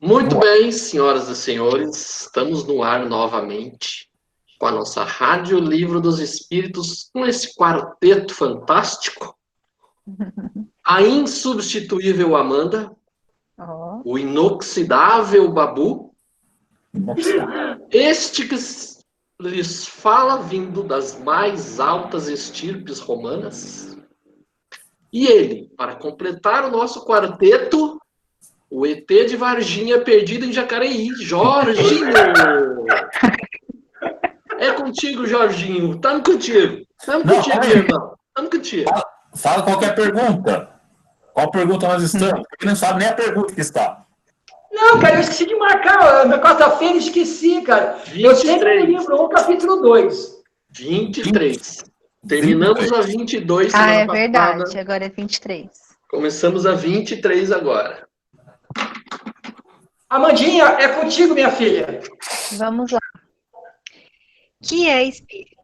Muito bem, senhoras e senhores, estamos no ar novamente com a nossa Rádio Livro dos Espíritos, com esse quarteto fantástico. A insubstituível Amanda, o inoxidável Babu, este que lhes fala vindo das mais altas estirpes romanas, e ele, para completar o nosso quarteto, o ET de Varginha perdido em Jacareí, Jorginho! É contigo, Jorginho. Tamo contigo. Tamo contigo, meu irmão. Tamo contigo. Fala qualquer pergunta. Qual pergunta nós estamos? Porque não sabe nem a pergunta que está. Não, cara, eu esqueci de marcar. Na quarta-feira esqueci, cara. 23. Eu sempre no livro 1, capítulo 2. 23. Terminamos a 22 Ah, semana é verdade. passada. Agora é 23. Começamos a 23 agora. Amandinha, é contigo, minha filha. Vamos lá. Que é espírito?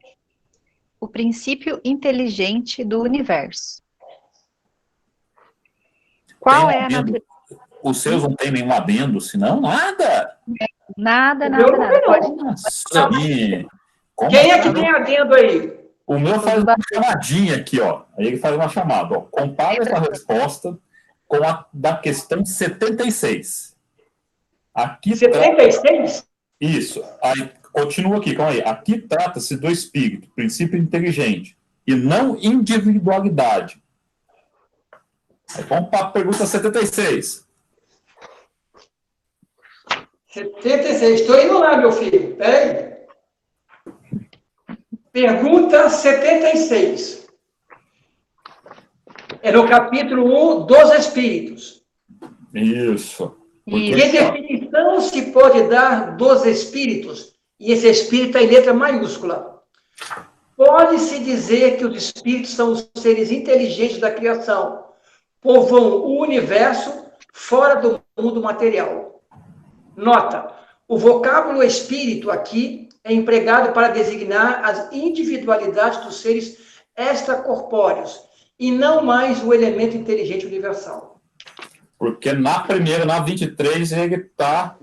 O princípio inteligente do universo. Qual é a natureza? Os seus não tem nenhum adendo, senão nada. Nada. Pode. Sim. Quem é que tem adendo aí? O meu faz uma chamadinha aqui, ó. Aí ele faz uma chamada, ó. Compara essa resposta com a da questão 76. Aqui 76? Isso. Aí, continua aqui, calma aí. Aqui trata-se do espírito, princípio inteligente, e não individualidade. Aí, vamos para a pergunta 76. 76. Estou indo lá, meu filho. Peraí. Pergunta 76. É no capítulo 1 dos Espíritos. Isso. Que definição se pode dar dos espíritos? E esse espírito é em letra maiúscula. Pode-se dizer que os espíritos são os seres inteligentes da criação, povoam o universo fora do mundo material. Nota, o vocábulo espírito aqui é empregado para designar as individualidades dos seres extracorpóreos, e não mais o elemento inteligente universal. Porque na primeira, na 23, ele está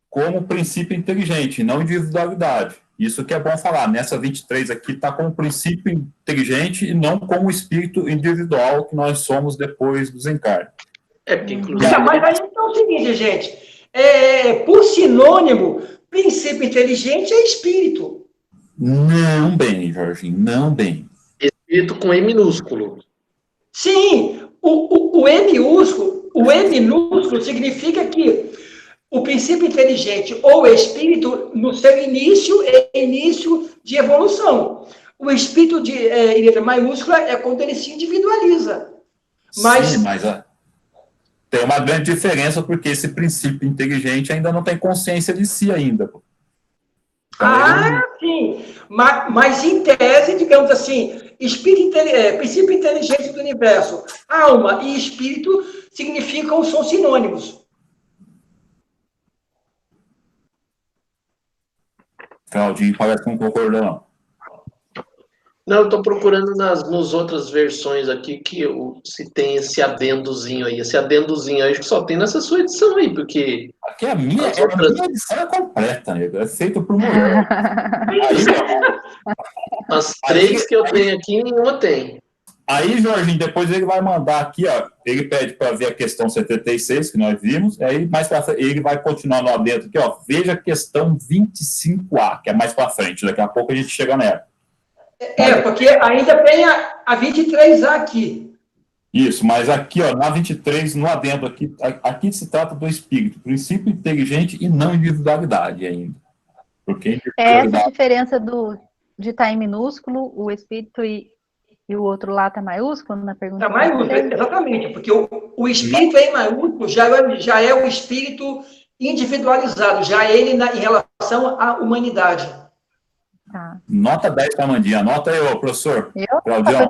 como princípio inteligente, não individualidade. Isso que é bom falar. Nessa 23 aqui está como princípio inteligente e não como espírito individual que nós somos depois do desencarne. É, porque inclusive... Mas aí então é o seguinte, gente. Por sinônimo, princípio inteligente é espírito. Não bem, Jorginho, não bem. Espírito com E minúsculo. Sim, o E minúsculo significa que o princípio inteligente ou espírito, no seu início, é início de evolução. O espírito em letra maiúscula é quando ele se individualiza. Mas... Sim, mas tem uma grande diferença, porque esse princípio inteligente ainda não tem consciência de si ainda. Então, sim. Mas em tese, digamos assim, princípio inteligente do universo, alma e espírito são sinônimos. Claudinho parece que não concordou, não. Não, eu estou procurando nas outras versões aqui que se tem esse adendozinho aí. Esse adendozinho aí acho que só tem nessa sua edição aí, porque... Aqui a minha edição é completa, né? É feita por mulher. As três que eu tenho aqui, nenhuma tem. Aí, Jorginho, depois ele vai mandar aqui, ó. Ele pede para ver a questão 76, que nós vimos. Aí, mais para frente, ele vai continuar lá dentro aqui, ó. Veja a questão 25A, que é mais para frente. Daqui a pouco a gente chega nela. Porque ainda tem a 23A aqui. Isso, mas aqui, ó, na 23, no adendo aqui se trata do espírito, princípio inteligente e não individualidade ainda. Porque essa diferença de estar em minúsculo, o espírito e o outro lá está maiúsculo na pergunta? Está maiúsculo, exatamente, porque o espírito em maiúsculo já é o espírito individualizado, já é ele em relação à humanidade. Tá. Nota 10 para a Amandinha. Anota aí, professor. Claudião,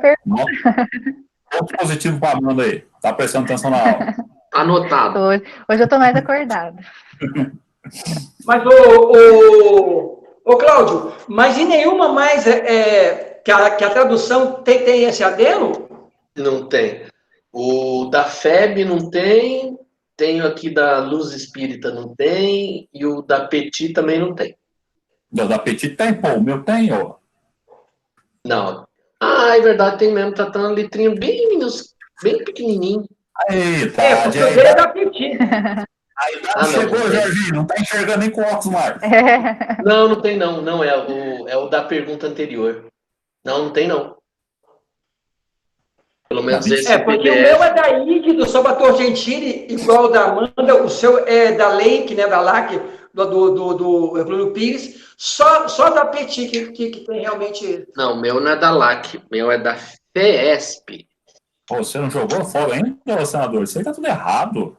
ponto positivo para a Amanda aí. Tá prestando atenção na aula. Anotado. Hoje eu estou mais acordada. Mas, Cláudio, mas em nenhuma mais que a tradução tem esse adendo? Não tem. O da FEB não tem. tenho aqui da Luz Espírita, não tem, e o da Petit também não tem. O da Petit tem, pô, o meu tem, ó. Não. Ah, é verdade, tem mesmo, tá tão letrinho bem minúsculo, bem pequenininho. Aí, tá. É, porque o dele é da Petit. A idade chegou, não tem. Jorginho, não tá enxergando nem com óculos mais. Não, não tem não, não é o da pergunta anterior. Não, não tem não. Pelo menos esse Porque PDF. o meu é da IG, do Salvatore Gentili, igual o da Amanda, o seu é da Leike, né, da LAC, do Bruno Pires, só da Petit que tem realmente... Não, o meu não é da LAC, o meu é da FESP. Pô, você não jogou fora ainda, senador? Isso aí tá tudo errado.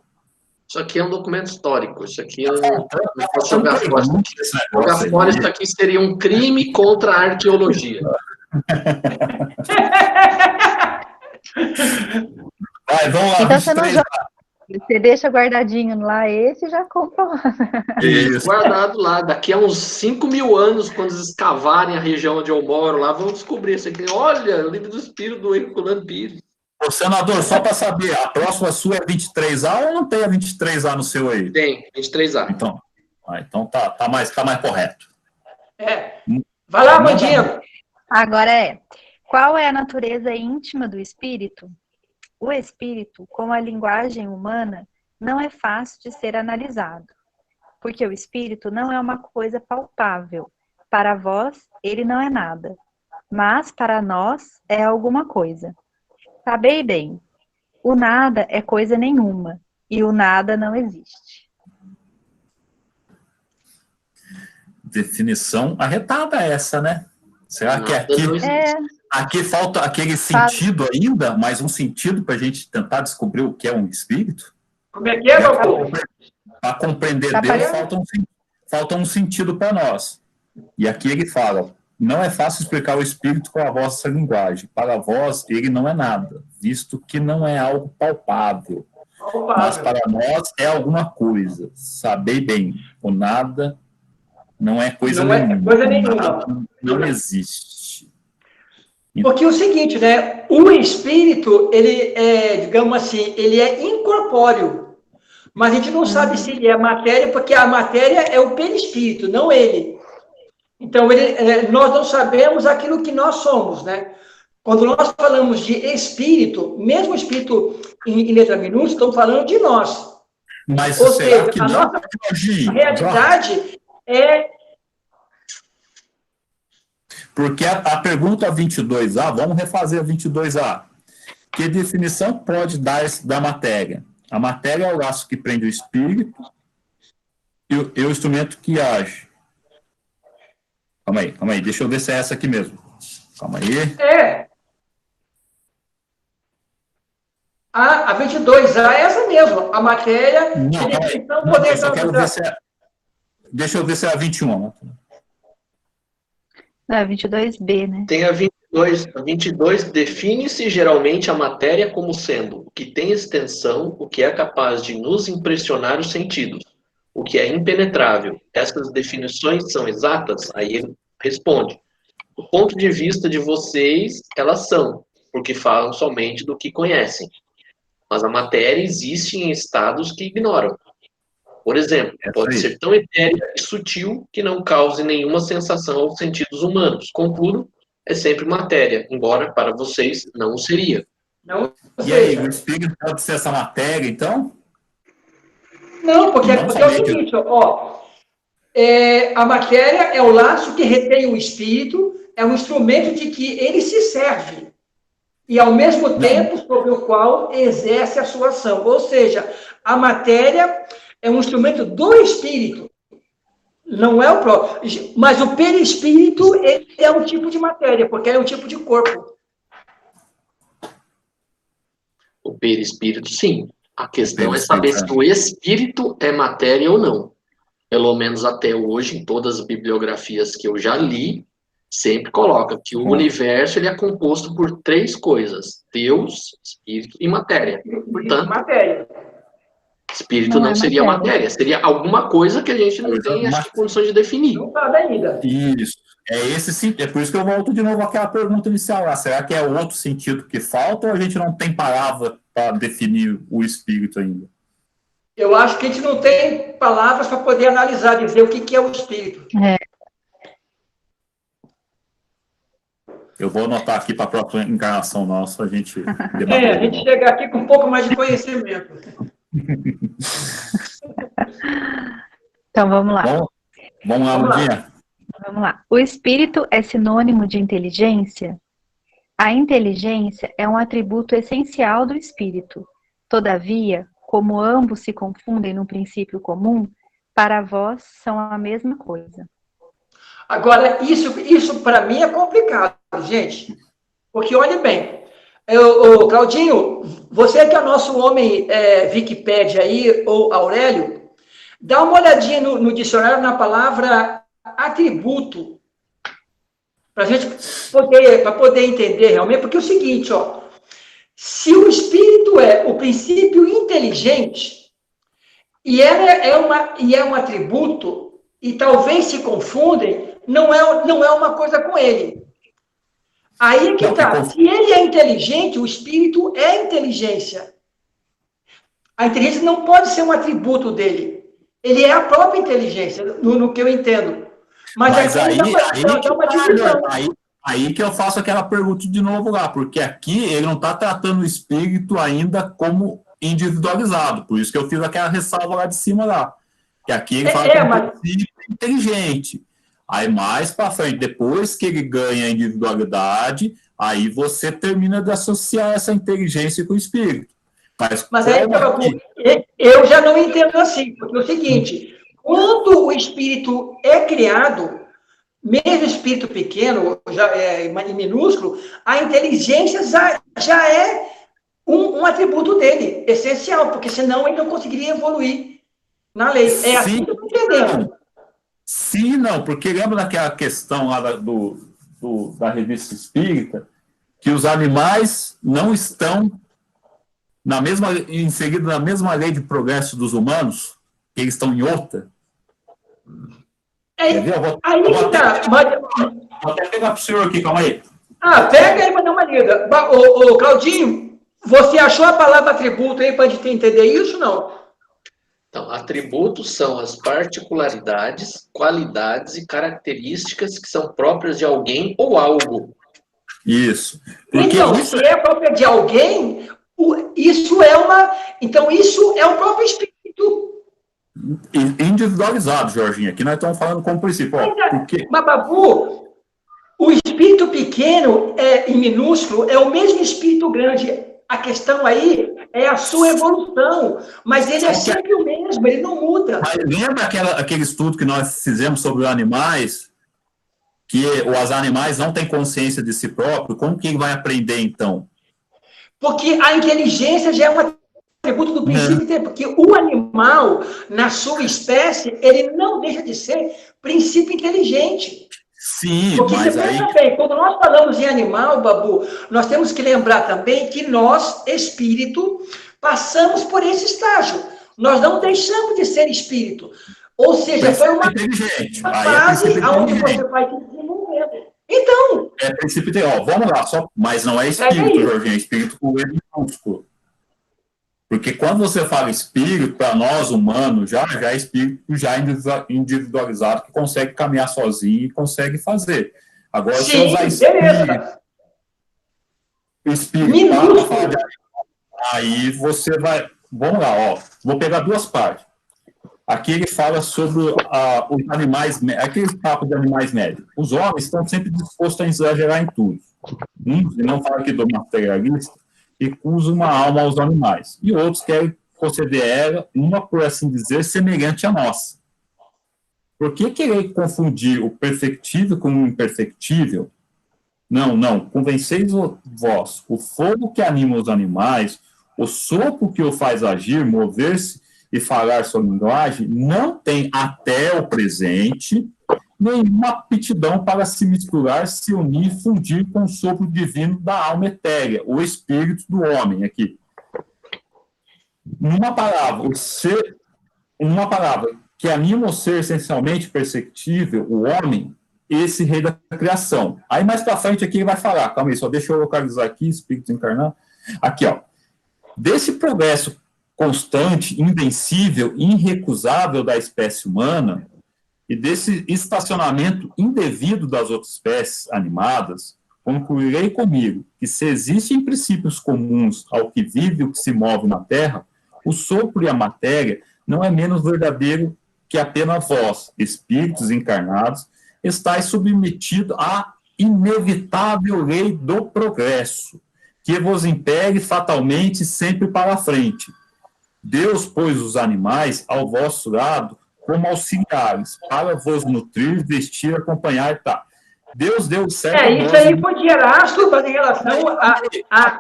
Isso aqui é um documento histórico, isso aqui eu não posso jogar fora. Jogar fora isso aqui seria um crime contra a arqueologia. Vai, vamos lá. Então você não joga. Você deixa guardadinho lá esse e já compra lá. Isso. Guardado lá. Daqui a uns 5.000 anos, quando eles escavarem a região onde eu moro lá, vão descobrir isso aqui. Olha, o livro do Espírito do Herculano Pires. Ô, senador, só para saber, a próxima sua é 23A ou não tem a 23A no seu aí? Tem, 23A. Então tá mais correto. Vai lá, Mandinha. Agora qual é a natureza íntima do espírito? O espírito, como a linguagem humana, não é fácil de ser analisado, porque o espírito não é uma coisa palpável. Para vós, ele não é nada, mas para nós é alguma coisa. Sabei bem, o nada é coisa nenhuma, e o nada não existe. Definição arretada essa, né? Será que aqui falta aquele sentido ainda, mais um sentido para a gente tentar descobrir o que é um espírito? Como é que é, Galvão? Para compreender Deus, falta um sentido para nós. E aqui ele fala, não é fácil explicar o espírito com a vossa linguagem. Para vós, ele não é nada, visto que não é algo palpável. Mas para nós é alguma coisa. Sabei bem, o nada não é coisa nenhuma. Coisa nenhuma. Não existe. Porque é o seguinte, né? O espírito, ele digamos assim, ele é incorpóreo. Mas a gente não sabe se ele é matéria, porque a matéria é o perispírito, não ele. Então, nós não sabemos aquilo que nós somos, né? Quando nós falamos de espírito, mesmo espírito em letra minúscula, estamos falando de nós. Mas ou será seja, que a não, nossa Jorginho, realidade é... Porque a pergunta 22A, vamos refazer a 22A. Que definição pode dar da matéria? A matéria é o laço que prende o espírito e o instrumento que age. Calma aí, deixa eu ver se é essa aqui mesmo. Calma aí. A 22A é essa mesmo. A matéria... Deixa eu ver se é a 21. É 22B, né? Tem a 22. A 22 define-se geralmente a matéria como sendo o que tem extensão, o que é capaz de nos impressionar os sentidos, o que é impenetrável. Essas definições são exatas? Aí ele responde. Do ponto de vista de vocês, elas são, porque falam somente do que conhecem. Mas a matéria existe em estados que ignoram. Por exemplo, pode ser tão etérea e sutil que não cause nenhuma sensação aos sentidos humanos. Contudo, é sempre matéria, embora para vocês não o seria. E aí, o espírito pode ser essa matéria, então? Não, porque é o seguinte, a matéria é o laço que retém o espírito, é um instrumento de que ele se serve, e ao mesmo tempo sobre o qual exerce a sua ação. Ou seja, a matéria é um instrumento do espírito, não é o próprio. Mas o perispírito é um tipo de matéria, porque é um tipo de corpo. O perispírito, sim. A questão é saber se o espírito é matéria ou não. Pelo menos até hoje, em todas as bibliografias que eu já li, sempre coloca que o universo ele é composto por 3 coisas: Deus, espírito e matéria. Portanto, espírito não seria matéria, seria alguma coisa que a gente não tem condições de definir. Não sabe ainda. Isso. É por isso que eu volto de novo àquela pergunta inicial lá. Será que é outro sentido que falta ou a gente não tem palavra para definir o espírito ainda? Eu acho que a gente não tem palavras para poder analisar, dizer o que é o espírito. Eu vou anotar aqui para a próxima encarnação nossa, a gente debater. A gente chegar aqui com um pouco mais de conhecimento. Então, vamos lá. Vamos lá, Lurdinha. Vamos lá. O espírito é sinônimo de inteligência? A inteligência é um atributo essencial do espírito. Todavia, como ambos se confundem no princípio comum, para vós são a mesma coisa. Agora, isso para mim é complicado, gente. Porque, olhe bem, Claudinho, você que é nosso homem Wikipédia aí, ou Aurélio, dá uma olhadinha no dicionário na palavra atributo, para a gente poder entender realmente, porque é o seguinte, ó, se o espírito é o princípio inteligente, e é um atributo, e talvez se confundem, não é uma coisa com ele. Aí é que está. Se ele é inteligente, o espírito é inteligência. A inteligência não pode ser um atributo dele. Ele é a própria inteligência, no que eu entendo. Mas aqui dá uma divisão. Aí que eu faço aquela pergunta de novo lá, porque aqui ele não está tratando o espírito ainda como individualizado, por isso que eu fiz aquela ressalva lá de cima lá. Que aqui ele fala que é um espírito inteligente. Aí mais para frente, depois que ele ganha a individualidade, aí você termina de associar essa inteligência com o espírito. Mas aí, eu já não entendo assim, porque é o seguinte, quando o espírito é criado, mesmo espírito pequeno, já minúsculo, a inteligência já é um atributo dele, essencial, porque senão ele não conseguiria evoluir na lei. É assim que eu estou entendendo. Sim, não, porque lembra daquela questão lá da revista espírita, que os animais não estão inseridos na mesma lei de progresso dos humanos, que eles estão em outra. Aí que tá. Vou até pegar para o senhor aqui, calma aí. Pega aí para dar uma lida. Ô, Claudinho, você achou a palavra atributo aí para a gente entender isso, não? Então, atributos são as particularidades, qualidades e características que são próprias de alguém ou algo. Isso. Então, se é própria de alguém, isso é o próprio espírito. Individualizado, Jorginho. Aqui nós estamos falando como princípio. Mas, Babu, o espírito pequeno e minúsculo é o mesmo espírito grande. A questão aí é a sua evolução, mas ele é sempre o mesmo, ele não muda. Mas lembra aquele estudo que nós fizemos sobre os animais, que os animais não têm consciência de si próprio? Como que ele vai aprender, então? Porque a inteligência já é um atributo do princípio, porque o animal, na sua espécie, ele não deixa de ser princípio inteligente. Sim, porque mas você aí... pensa bem, quando nós falamos em animal, Babu, nós temos que lembrar também que nós, espírito, passamos por esse estágio. Nós não deixamos de ser espírito. Ou seja, foi uma fase onde você vai se desenvolvendo. Então... É princípio inteligente. Vamos lá, mas não é espírito, Jorginho, é espírito com ele minúsculo. Porque quando você fala espírito, para nós humanos, já é espírito já individualizado, que consegue caminhar sozinho e consegue fazer. Agora, se eu usar espírito aí você vai... Vamos lá, ó. Vou pegar duas partes. Aqui ele fala sobre os animais, aquele papo de animais médios. Os homens estão sempre dispostos a exagerar em tudo. E não fala aqui do materialista, que usa uma alma aos animais. E outros querem conceder ela uma, por assim dizer, semelhante à nossa. Por que querer confundir o perfectível com o imperfectível? Não. Convenceis vós. O fogo que anima os animais, o sopro que o faz agir, mover-se e falar sua linguagem, não tem até o presente nenhuma aptidão para se misturar, se unir e fundir com o sopro divino da alma etérea, o espírito do homem aqui. Uma palavra que anima o ser essencialmente perceptível, o homem, esse rei da criação. Aí mais para frente aqui ele vai falar, calma aí, só deixa eu localizar aqui, espírito encarnado. Aqui, ó. Desse progresso constante, invencível, irrecusável da espécie humana e desse estacionamento indevido das outras espécies animadas, concluirei comigo que se existem princípios comuns ao que vive e o que se move na Terra, o sopro e a matéria não é menos verdadeiro que apenas vós, espíritos encarnados, estáis submetidos à inevitável lei do progresso, que vos impele fatalmente sempre para a frente. Deus pôs os animais ao vosso lado como auxiliares, para vos nutrir, vestir, acompanhar, tá. Deus deu certo. Isso aí foi de Erasto, mas em relação a...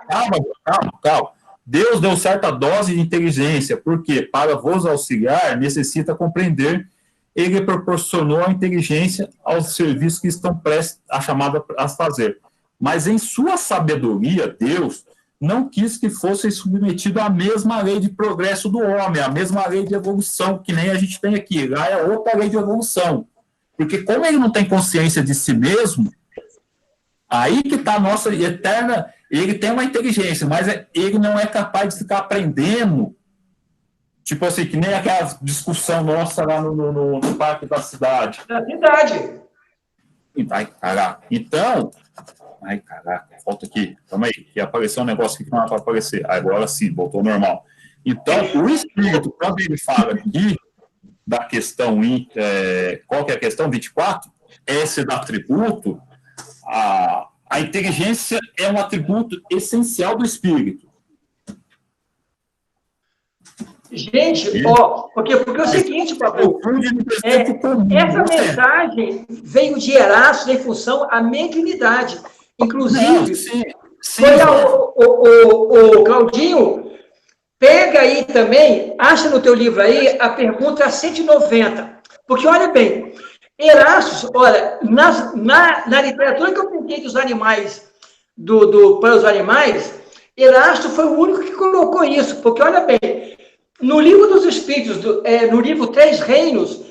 Calma. Deus deu certa dose de inteligência, porque para vos auxiliar necessita compreender. Ele proporcionou a inteligência aos serviços que estão prestes a chamada a fazer. Mas em sua sabedoria, Deus não quis que fosse submetido à mesma lei de progresso do homem, à mesma lei de evolução, que nem a gente tem aqui. Lá é outra lei de evolução. Porque como ele não tem consciência de si mesmo, aí que está a nossa eterna... Ele tem uma inteligência, mas ele não é capaz de ficar aprendendo. Tipo assim, que nem aquela discussão nossa lá no parque da cidade. Da cidade. Ai, caraca. Então... Ai, caraca, falta aqui. Calma aí, que apareceu um negócio aqui que não era para aparecer. Agora sim, voltou ao normal. Então, o espírito, quando ele fala aqui da questão, qual que é a questão? 24? Esse do atributo, a inteligência é um atributo essencial do espírito. Gente, porque é o seguinte, Pablo, essa mensagem veio de Erasto em função à mediunidade. Inclusive, foi o Claudinho, pega aí também, acha no teu livro aí, a pergunta 190. Porque, olha bem, Erasto, olha, na literatura que eu peguei dos animais, para os animais, Erasto foi o único que colocou isso. Porque, olha bem, no livro dos Espíritos, no livro Três Reinos,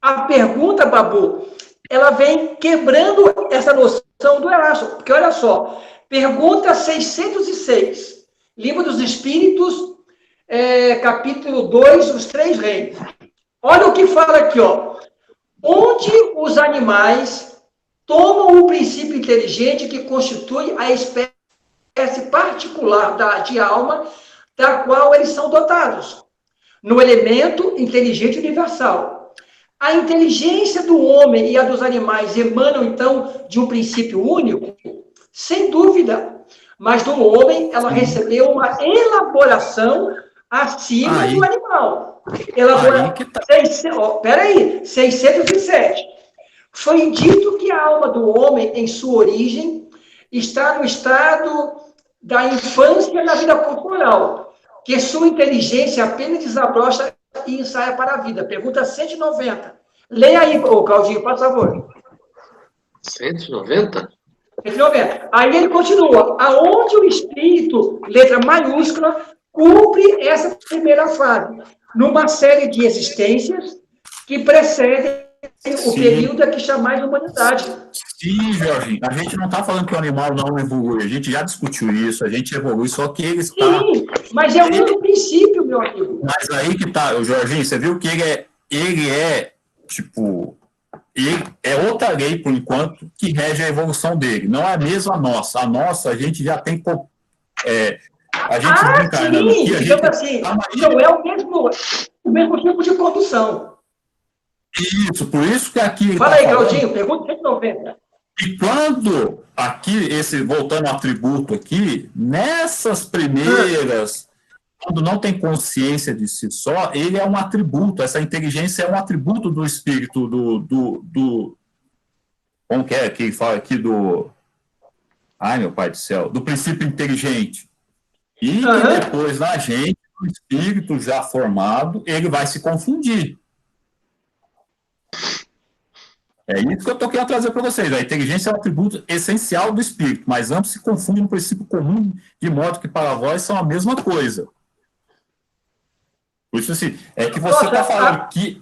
a pergunta, Babu, ela vem quebrando essa noção do Erasto. Porque, olha só, pergunta 606, livro dos Espíritos, capítulo 2, os Três Reinos. Olha o que fala aqui, ó. Onde os animais tomam o princípio inteligente que constitui a espécie particular de alma da qual eles são dotados, no elemento inteligente universal. A inteligência do homem e a dos animais emanam, então, de um princípio único? Sem dúvida. Mas do homem, ela recebeu uma elaboração acima do animal. Peraí, 607. Foi dito que a alma do homem, em sua origem, está no estado da infância na vida corporal, que sua inteligência apenas desabrocha e ensaia para a vida. Pergunta 190. Leia aí, Claudinho, por favor. 190? 190. Aí ele continua. Aonde o espírito, letra maiúscula, cumpre essa primeira fase, numa série de existências que precedem o período que chamais de humanidade. Sim, Jorge, a gente não está falando que o animal não evolui, a gente já discutiu isso, a gente evolui, só que ele está... Sim, mas é um princípio, meu amigo. Mas aí que está, Jorginho, você viu que ele é outra lei, por enquanto, que rege a evolução dele, não é mesmo a nossa. A nossa, a gente já tem... a gente reencarnando aqui, a gente... assim, não é o mesmo tipo de condução. Isso, por isso que aqui... Fala aí, Claudinho, pergunta 190. E quando aqui, voltando ao atributo aqui, nessas primeiras, quando não tem consciência de si só, ele é um atributo, essa inteligência é um atributo do espírito, como que é que fala aqui ai, meu pai do céu, do princípio inteligente. E que depois, na gente, o espírito já formado, ele vai se confundir. É isso que eu estou querendo trazer para vocês. A inteligência é um atributo essencial do espírito, mas ambos se confundem no princípio comum, de modo que para vós são a mesma coisa. Por isso, assim, é que você está falando que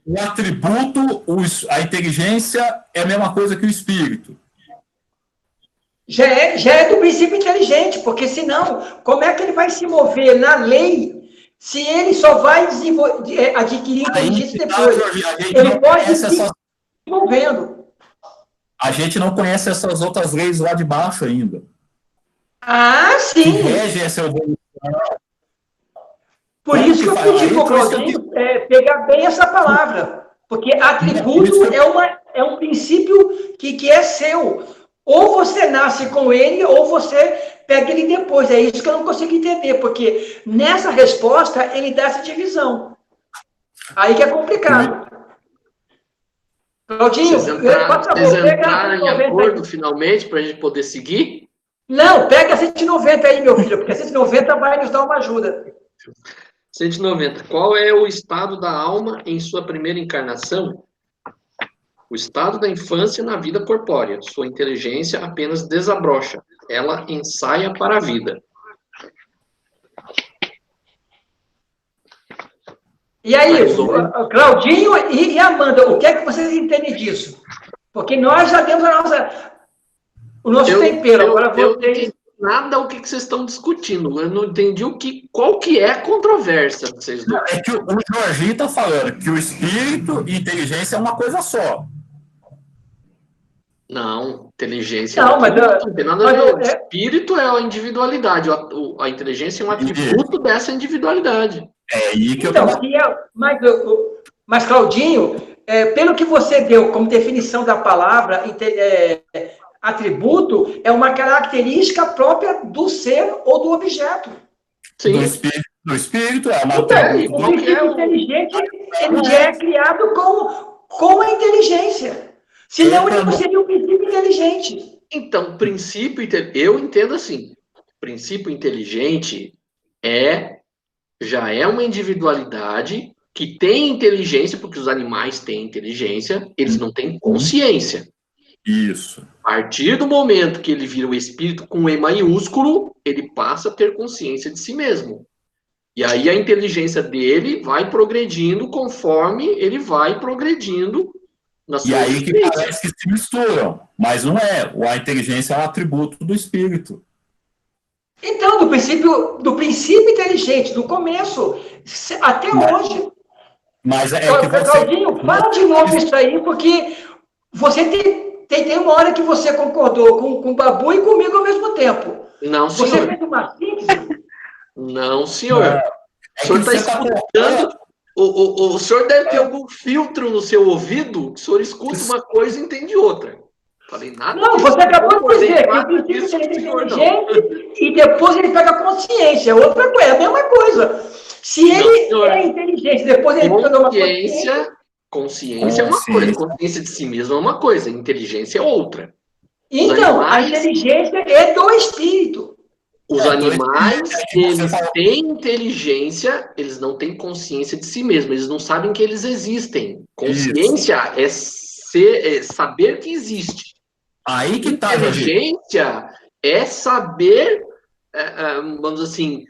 o atributo, a inteligência é a mesma coisa que o espírito. Já é do princípio inteligente, porque senão, como é que ele vai se mover na lei Se ele só vai adquirir inteligência depois, ele pode ir desenvolvendo. A gente não conhece essas outras leis lá de baixo ainda. Ah, sim. Que regem essa evolução. Por isso que eu pedi para o Claudinho pegar bem essa palavra. Porque atributo é um princípio que é seu. Ou você nasce com ele, ou você pega ele depois. É isso que eu não consigo entender, porque nessa resposta ele dá essa divisão. Aí que é complicado. Claudinho, vocês entraram em acordo finalmente para a gente poder seguir? Não, pega a 190 aí, meu filho, porque a 190 vai nos dar uma ajuda. 190. Qual é o estado da alma em sua primeira encarnação? O estado da infância na vida corpórea. Sua inteligência apenas desabrocha. Ela ensaia para a vida. E aí, Claudinho e Amanda, o que é que vocês entendem disso? Porque nós já temos o nosso tempero. Agora eu não entendi nada o que vocês estão discutindo. Eu não entendi qual que é a controvérsia de vocês dois. É que o Jorginho está falando que o espírito e inteligência é uma coisa só. Não, inteligência não tem nada a ver. O espírito é a individualidade, a inteligência é um atributo dessa individualidade. É aí que então, mas Claudinho, pelo que você deu como definição da palavra atributo, é uma característica própria do ser ou do objeto. Sim. Do espírito é uma o princípio inteligente ele é criado com a inteligência. Senão ele não seria um princípio inteligente. Então, eu entendo assim, princípio inteligente já é uma individualidade que tem inteligência, porque os animais têm inteligência, eles não têm consciência. Isso. A partir do momento que ele vira o espírito com E maiúsculo, ele passa a ter consciência de si mesmo. E aí a inteligência dele vai progredindo conforme ele vai progredindo na sua existência. E aí que parece que se misturam, mas não é. A inteligência é um atributo do espírito. Então, do princípio inteligente, do começo, até hoje. Mas Claudinho, fala de novo isso aí, porque você tem uma hora que você concordou com o Babu e comigo ao mesmo tempo. Não, senhor. Você fez uma síntese? Não, senhor. O senhor está escutando. O senhor deve ter algum filtro no seu ouvido, que o senhor escuta uma coisa e entende outra. Falei nada. Não, você acabou de dizer que o princípio é inteligente e depois ele pega consciência. É outra coisa, é a mesma coisa. Se ele é inteligente, depois ele pega uma consciência. Consciência é uma coisa, consciência de si mesmo é uma coisa, inteligência é outra. Então, a inteligência é do espírito. Os animais, eles têm inteligência, eles não têm consciência de si mesmos, eles não sabem que eles existem. Consciência é saber que existe. Aí que tá, inteligência é saber, vamos dizer assim,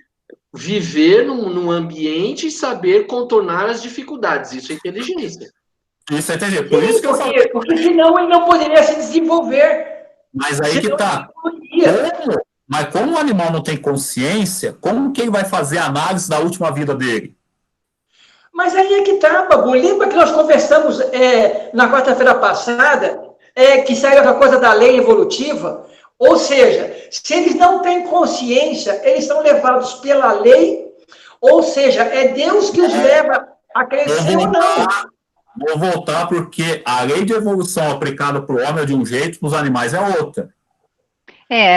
viver num ambiente e saber contornar as dificuldades. Isso é inteligência. Isso é inteligência. Por isso que eu falei. Porque senão ele não poderia se desenvolver. Mas aí que tá. Mas como o animal não tem consciência, como que ele vai fazer a análise da última vida dele? Mas aí é que tá, Babu. Lembra que nós conversamos na quarta-feira passada, que saiu essa coisa da lei evolutiva? Ou seja, se eles não têm consciência, eles são levados pela lei, ou seja, é Deus que os leva a crescer ou não. Vou voltar porque a lei de evolução aplicada para o homem é de um jeito, para os animais é outra.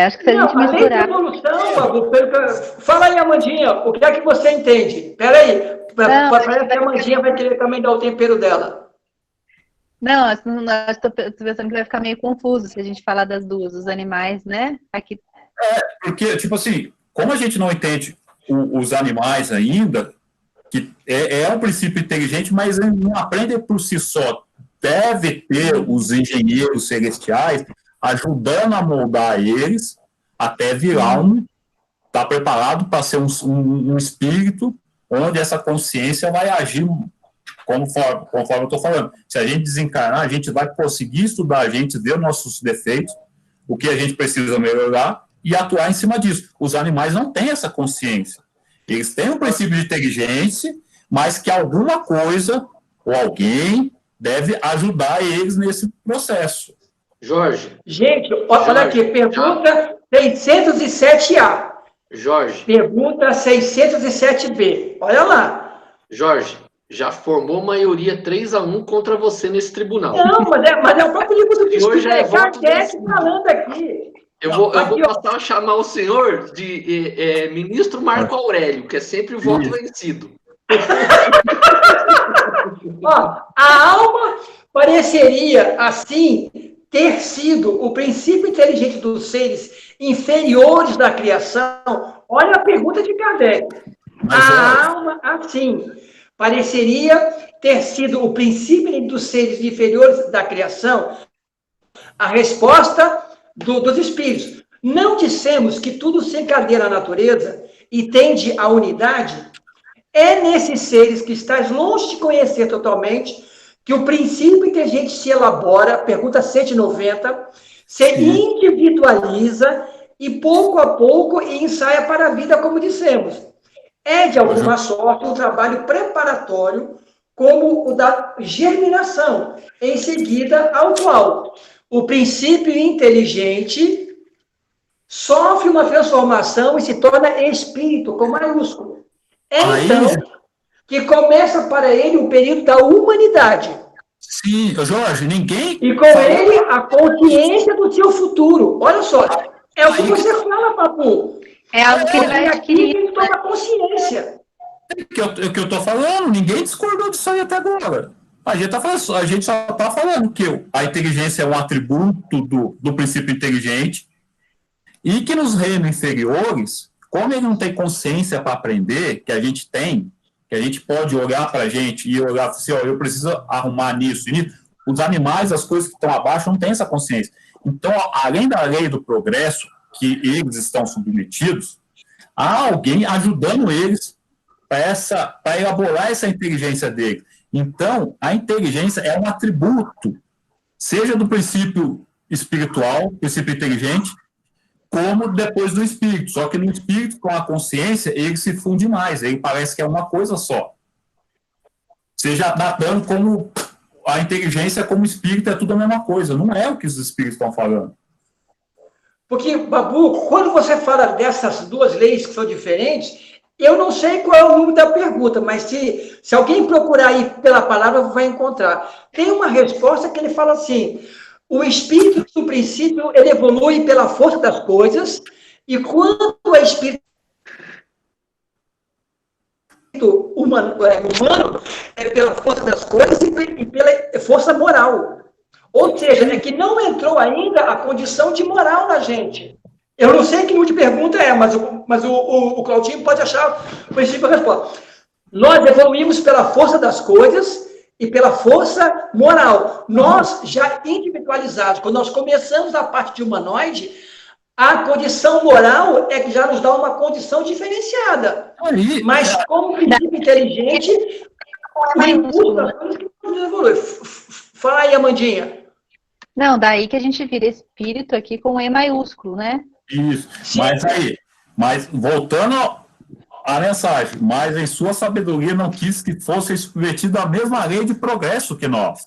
Acho que se a gente misturar... A lei de evolução, Babu, fala aí, Amandinha, o que é que você entende? Espera aí, parece que a Amandinha vai querer também dar o tempero dela. Não, estou pensando que vai ficar meio confuso se a gente falar das duas, os animais, né? Aqui. Porque, tipo assim, como a gente não entende os animais ainda, que é um princípio inteligente, mas ele não aprende por si só. Deve ter os engenheiros celestiais ajudando a moldar eles até virar tá preparado para ser um espírito onde essa consciência vai agir conforme eu estou falando. Se a gente desencarnar, a gente vai conseguir estudar, a gente ver nossos defeitos, o que a gente precisa melhorar e atuar em cima disso. Os animais não têm essa consciência. Eles têm um princípio de inteligência, mas que alguma coisa ou alguém deve ajudar eles nesse processo. Jorge. Gente, olha aqui, pergunta 607A. Jorge. Pergunta 607B. Olha lá. Jorge, já formou maioria 3-1 contra você nesse tribunal. Não, mas é o próprio livro do Espírito. É voto Kardec falando aqui. Eu vou passar a chamar o senhor de ministro Marco Aurélio, que é sempre o voto vencido. Ó, a alma pareceria, assim, ter sido o princípio inteligente dos seres inferiores da criação. Olha a pergunta de Kardec. A alma, assim, pareceria ter sido o princípio dos seres inferiores da criação. A resposta dos espíritos. Não dissemos que tudo se encadeia na natureza e tende à unidade? É nesses seres que estás longe de conhecer totalmente que o princípio inteligente se elabora, pergunta 190, se individualiza e pouco a pouco ensaia para a vida, como dissemos. É, de alguma sorte, um trabalho preparatório, como o da germinação, em seguida ao qual o princípio inteligente sofre uma transformação e se torna espírito, com maiúsculo. É então que começa para ele o período da humanidade. Sim, Jorge, ninguém... E com ele a consciência do seu futuro. Olha só, é o que você fala, Papu. É algo que ele vai adquirir. Ele toma consciência. É o que eu estou falando, ninguém discordou disso aí até agora. A gente só está falando que a inteligência é um atributo do princípio inteligente e que nos reinos inferiores, como ele não tem consciência para aprender, que a gente tem, que a gente pode olhar para a gente e olhar assim, ó, eu preciso arrumar nisso e nisso, os animais, as coisas que estão abaixo, não têm essa consciência. Então, além da lei do progresso, que eles estão submetidos, há alguém ajudando eles para elaborar essa inteligência deles. Então, a inteligência é um atributo, seja do princípio espiritual, princípio inteligente, como depois do espírito. Só que no espírito, com a consciência, ele se funde mais, ele parece que é uma coisa só. Você já está dando como a inteligência como espírito é tudo a mesma coisa. Não é o que os espíritos estão falando. Porque, Babu, quando você fala dessas duas leis que são diferentes, eu não sei qual é o número da pergunta, mas se alguém procurar aí pela palavra, vai encontrar. Tem uma resposta que ele fala assim: o espírito, no princípio, ele evolui pela força das coisas, e quando o espírito humano é pela força das coisas e pela força moral. Ou seja, é que não entrou ainda a condição de moral na gente. Eu não sei que número de pergunta é, mas o Claudinho pode achar o princípio da resposta. Nós evoluímos pela força das coisas e pela força moral. Nós, já individualizados, quando nós começamos a parte de humanoide, a condição moral é que já nos dá uma condição diferenciada. Mas, como princípio inteligente, fala aí, Amandinha. Não, daí que a gente vira espírito aqui com E maiúsculo, né? Isso. Mas voltando à mensagem, mas em sua sabedoria não quis que fosse submetido à mesma lei de progresso que nós.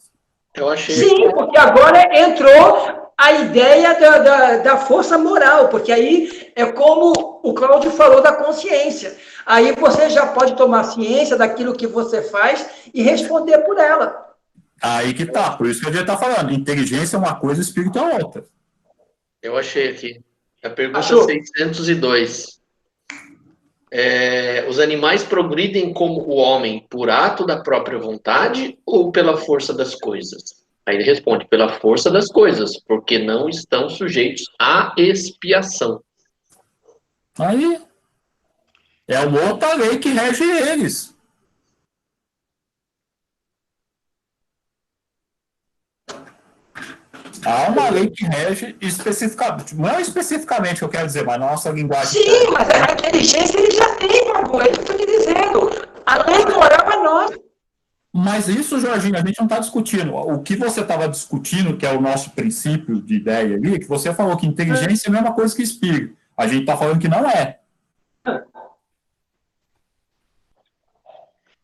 Eu achei. Sim, porque agora entrou a ideia da força moral, porque aí é como o Cláudio falou da consciência. Aí você já pode tomar ciência daquilo que você faz e responder por ela. Aí que tá, por isso que a gente está falando. Inteligência é uma coisa, espírito é outra. Eu achei aqui. A pergunta Achou? 602. Os animais progridem como o homem por ato da própria vontade ou pela força das coisas? Aí ele responde, pela força das coisas, porque não estão sujeitos à expiação. Aí é uma outra lei que rege eles. Há uma lei que rege especificamente, não especificamente que eu quero dizer, mas na nossa linguagem. Sim, mas a inteligência ele já tem, Babu, é isso que eu estou te dizendo. A lei moral para nós. Mas isso, Jorginho, a gente não está discutindo. O que você estava discutindo, que é o nosso princípio de ideia ali, que você falou que inteligência é a mesma coisa que espírito. A gente está falando que não é.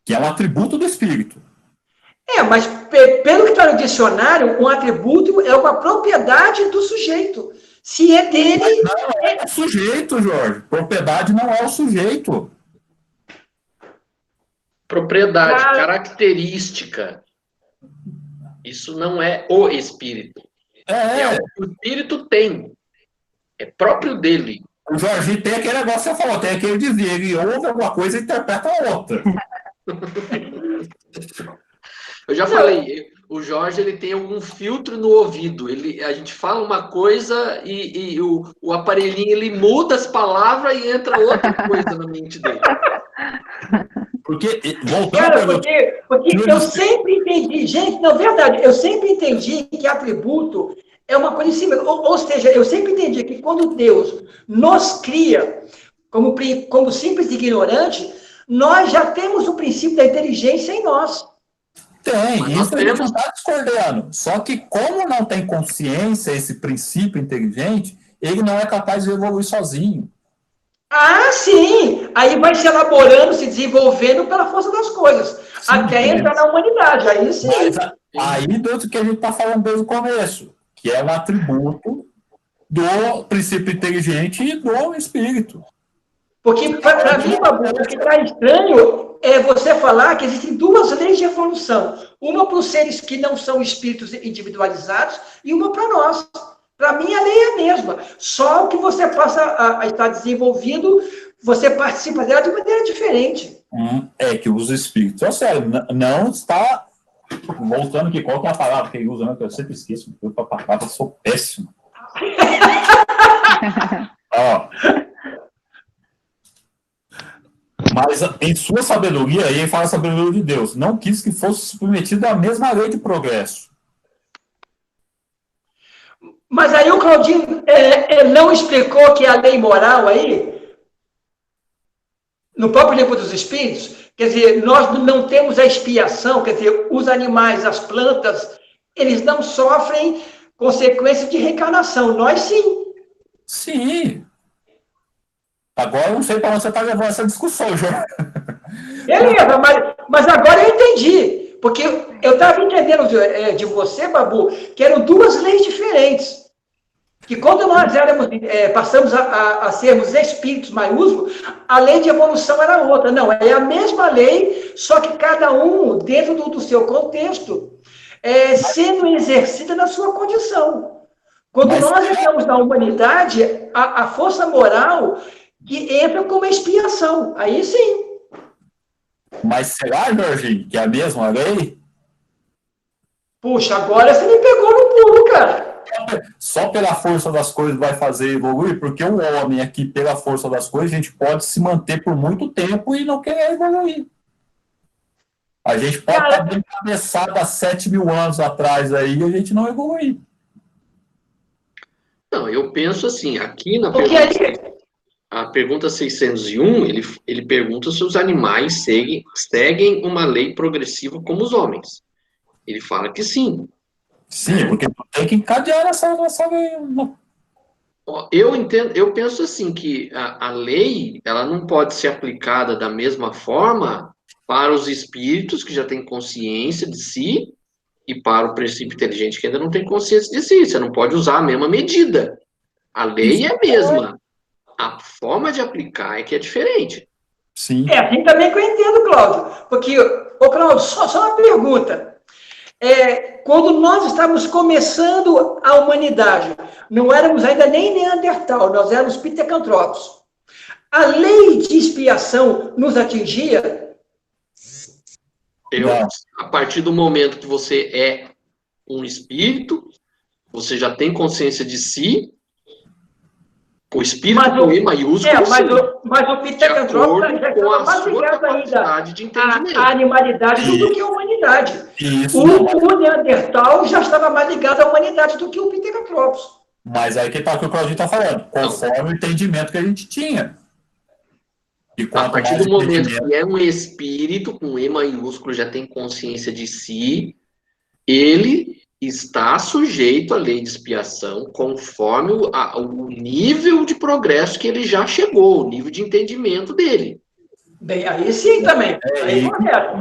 que é um atributo do espírito. Mas pelo que está no dicionário, um atributo é uma propriedade do sujeito. Se é dele... Mas não é o sujeito, Jorge. Propriedade não é o sujeito. Propriedade, característica. Isso não é o espírito. É o que o espírito tem. É próprio dele. O Jorge tem aquele negócio que você falou, tem aquele dizer, ele ouve alguma coisa e interpreta a outra. Eu já falei, o Jorge ele tem algum filtro no ouvido. A gente fala uma coisa e o aparelhinho ele muda as palavras e entra outra coisa na mente dele. Porque, voltando... Porque eu sempre entendi, gente, na verdade, eu sempre entendi que atributo é uma coisa em cima. Ou seja, eu sempre entendi que quando Deus nos cria como simples ignorante, nós já temos o princípio da inteligência em nós. Tem, isso a gente não está discordando. Só que como não tem consciência, esse princípio inteligente, ele não é capaz de evoluir sozinho. Ah, sim! Aí vai se elaborando, se desenvolvendo pela força das coisas, sim, até entrar na humanidade. Aí sim. Mas aí do que a gente está falando desde o começo, que é um atributo do princípio inteligente e do espírito. Porque, para mim, o que está estranho é você falar que existem duas leis de evolução. Uma para os seres que não são espíritos individualizados e uma para nós. Para mim, a lei é a mesma. Só que você passa a estar desenvolvido, você participa dela de maneira diferente. É que os espíritos... É sério, não está... Voltando aqui, qual que é a palavra que ele usa, né? Que eu sempre esqueço. Eu sou péssimo. Ó... Mas, em sua sabedoria, ele fala a sabedoria de Deus, não quis que fosse submetido à mesma lei de progresso. Mas aí o Claudinho não explicou que a lei moral aí, no próprio livro dos Espíritos, quer dizer, nós não temos a expiação, quer dizer, os animais, as plantas, eles não sofrem consequências de reencarnação, nós sim. Sim. Agora eu não sei para onde você está levando essa discussão, João. Beleza, mas agora eu entendi. Porque eu estava entendendo de você, Babu, que eram duas leis diferentes. Que quando nós passamos a sermos espíritos maiúsculos, a lei de evolução era outra. Não, é a mesma lei, só que cada um, dentro do seu contexto, sendo exercida na sua condição. Quando nós entramos na humanidade, a força moral... que entra como expiação. Aí sim. Mas será, Jorginho, que é a mesma lei? Puxa, agora você me pegou no pulo, cara. Só pela força das coisas vai fazer evoluir? Porque um homem aqui, pela força das coisas, a gente pode se manter por muito tempo e não querer evoluir. A gente pode estar bem cabeçado há 7.000 anos atrás aí e a gente não evoluir. Não, eu penso assim, aqui na pergunta... A pergunta 601, ele pergunta se os animais seguem uma lei progressiva como os homens. Ele fala que sim. Sim, porque tem que encadear essa lei. Eu penso assim, que a lei ela não pode ser aplicada da mesma forma para os espíritos que já têm consciência de si e para o princípio inteligente que ainda não tem consciência de si. Você não pode usar a mesma medida. A lei é a mesma. A forma de aplicar é que é diferente. Sim. Assim também que eu entendo, Cláudio. Porque, Cláudio, só uma pergunta. Quando nós estávamos começando a humanidade, não éramos ainda nem Neandertal, nós éramos Pitecantropos. A lei de expiação nos atingia? A partir do momento que você é um espírito, você já tem consciência de si. O espírito com E maiúsculo, mas o Pitecantropos já estava mais ligado ainda à animalidade do que à humanidade. O Neandertal já estava mais ligado à humanidade do que o Pitecantropos. Mas aí que está o que o Claudinho está falando, conforme o entendimento que a gente tinha. A partir do momento que é um espírito com E maiúsculo, já tem consciência de si, ele está sujeito à lei de expiação conforme o nível de progresso que ele já chegou, o nível de entendimento dele. Bem, aí sim também. Aí é correto.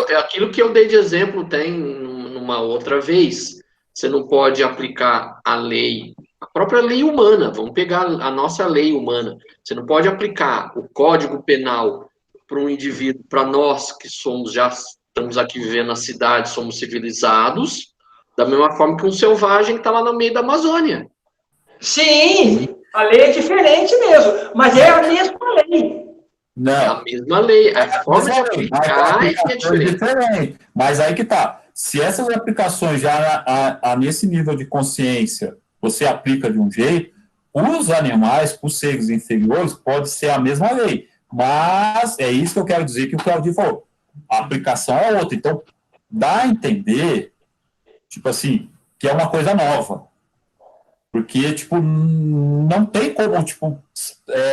É aquilo que eu dei de exemplo, tem numa outra vez. Você não pode aplicar a lei, a própria lei humana, vamos pegar a nossa lei humana. Você não pode aplicar o Código Penal para um indivíduo, para nós que já estamos aqui vivendo na cidade, somos civilizados, da mesma forma que um selvagem que está lá no meio da Amazônia. Sim, a lei é diferente mesmo, mas é a mesma lei. Não. É a mesma lei, a forma de aplicar é diferente. Mas aí que tá. Se essas aplicações já nesse nível de consciência você aplica de um jeito, os animais, os seres inferiores, pode ser a mesma lei. Mas é isso que eu quero dizer que o Claudio falou. A aplicação é outra. Então, dá a entender, tipo assim, que é uma coisa nova. Porque, tipo, não tem como, tipo,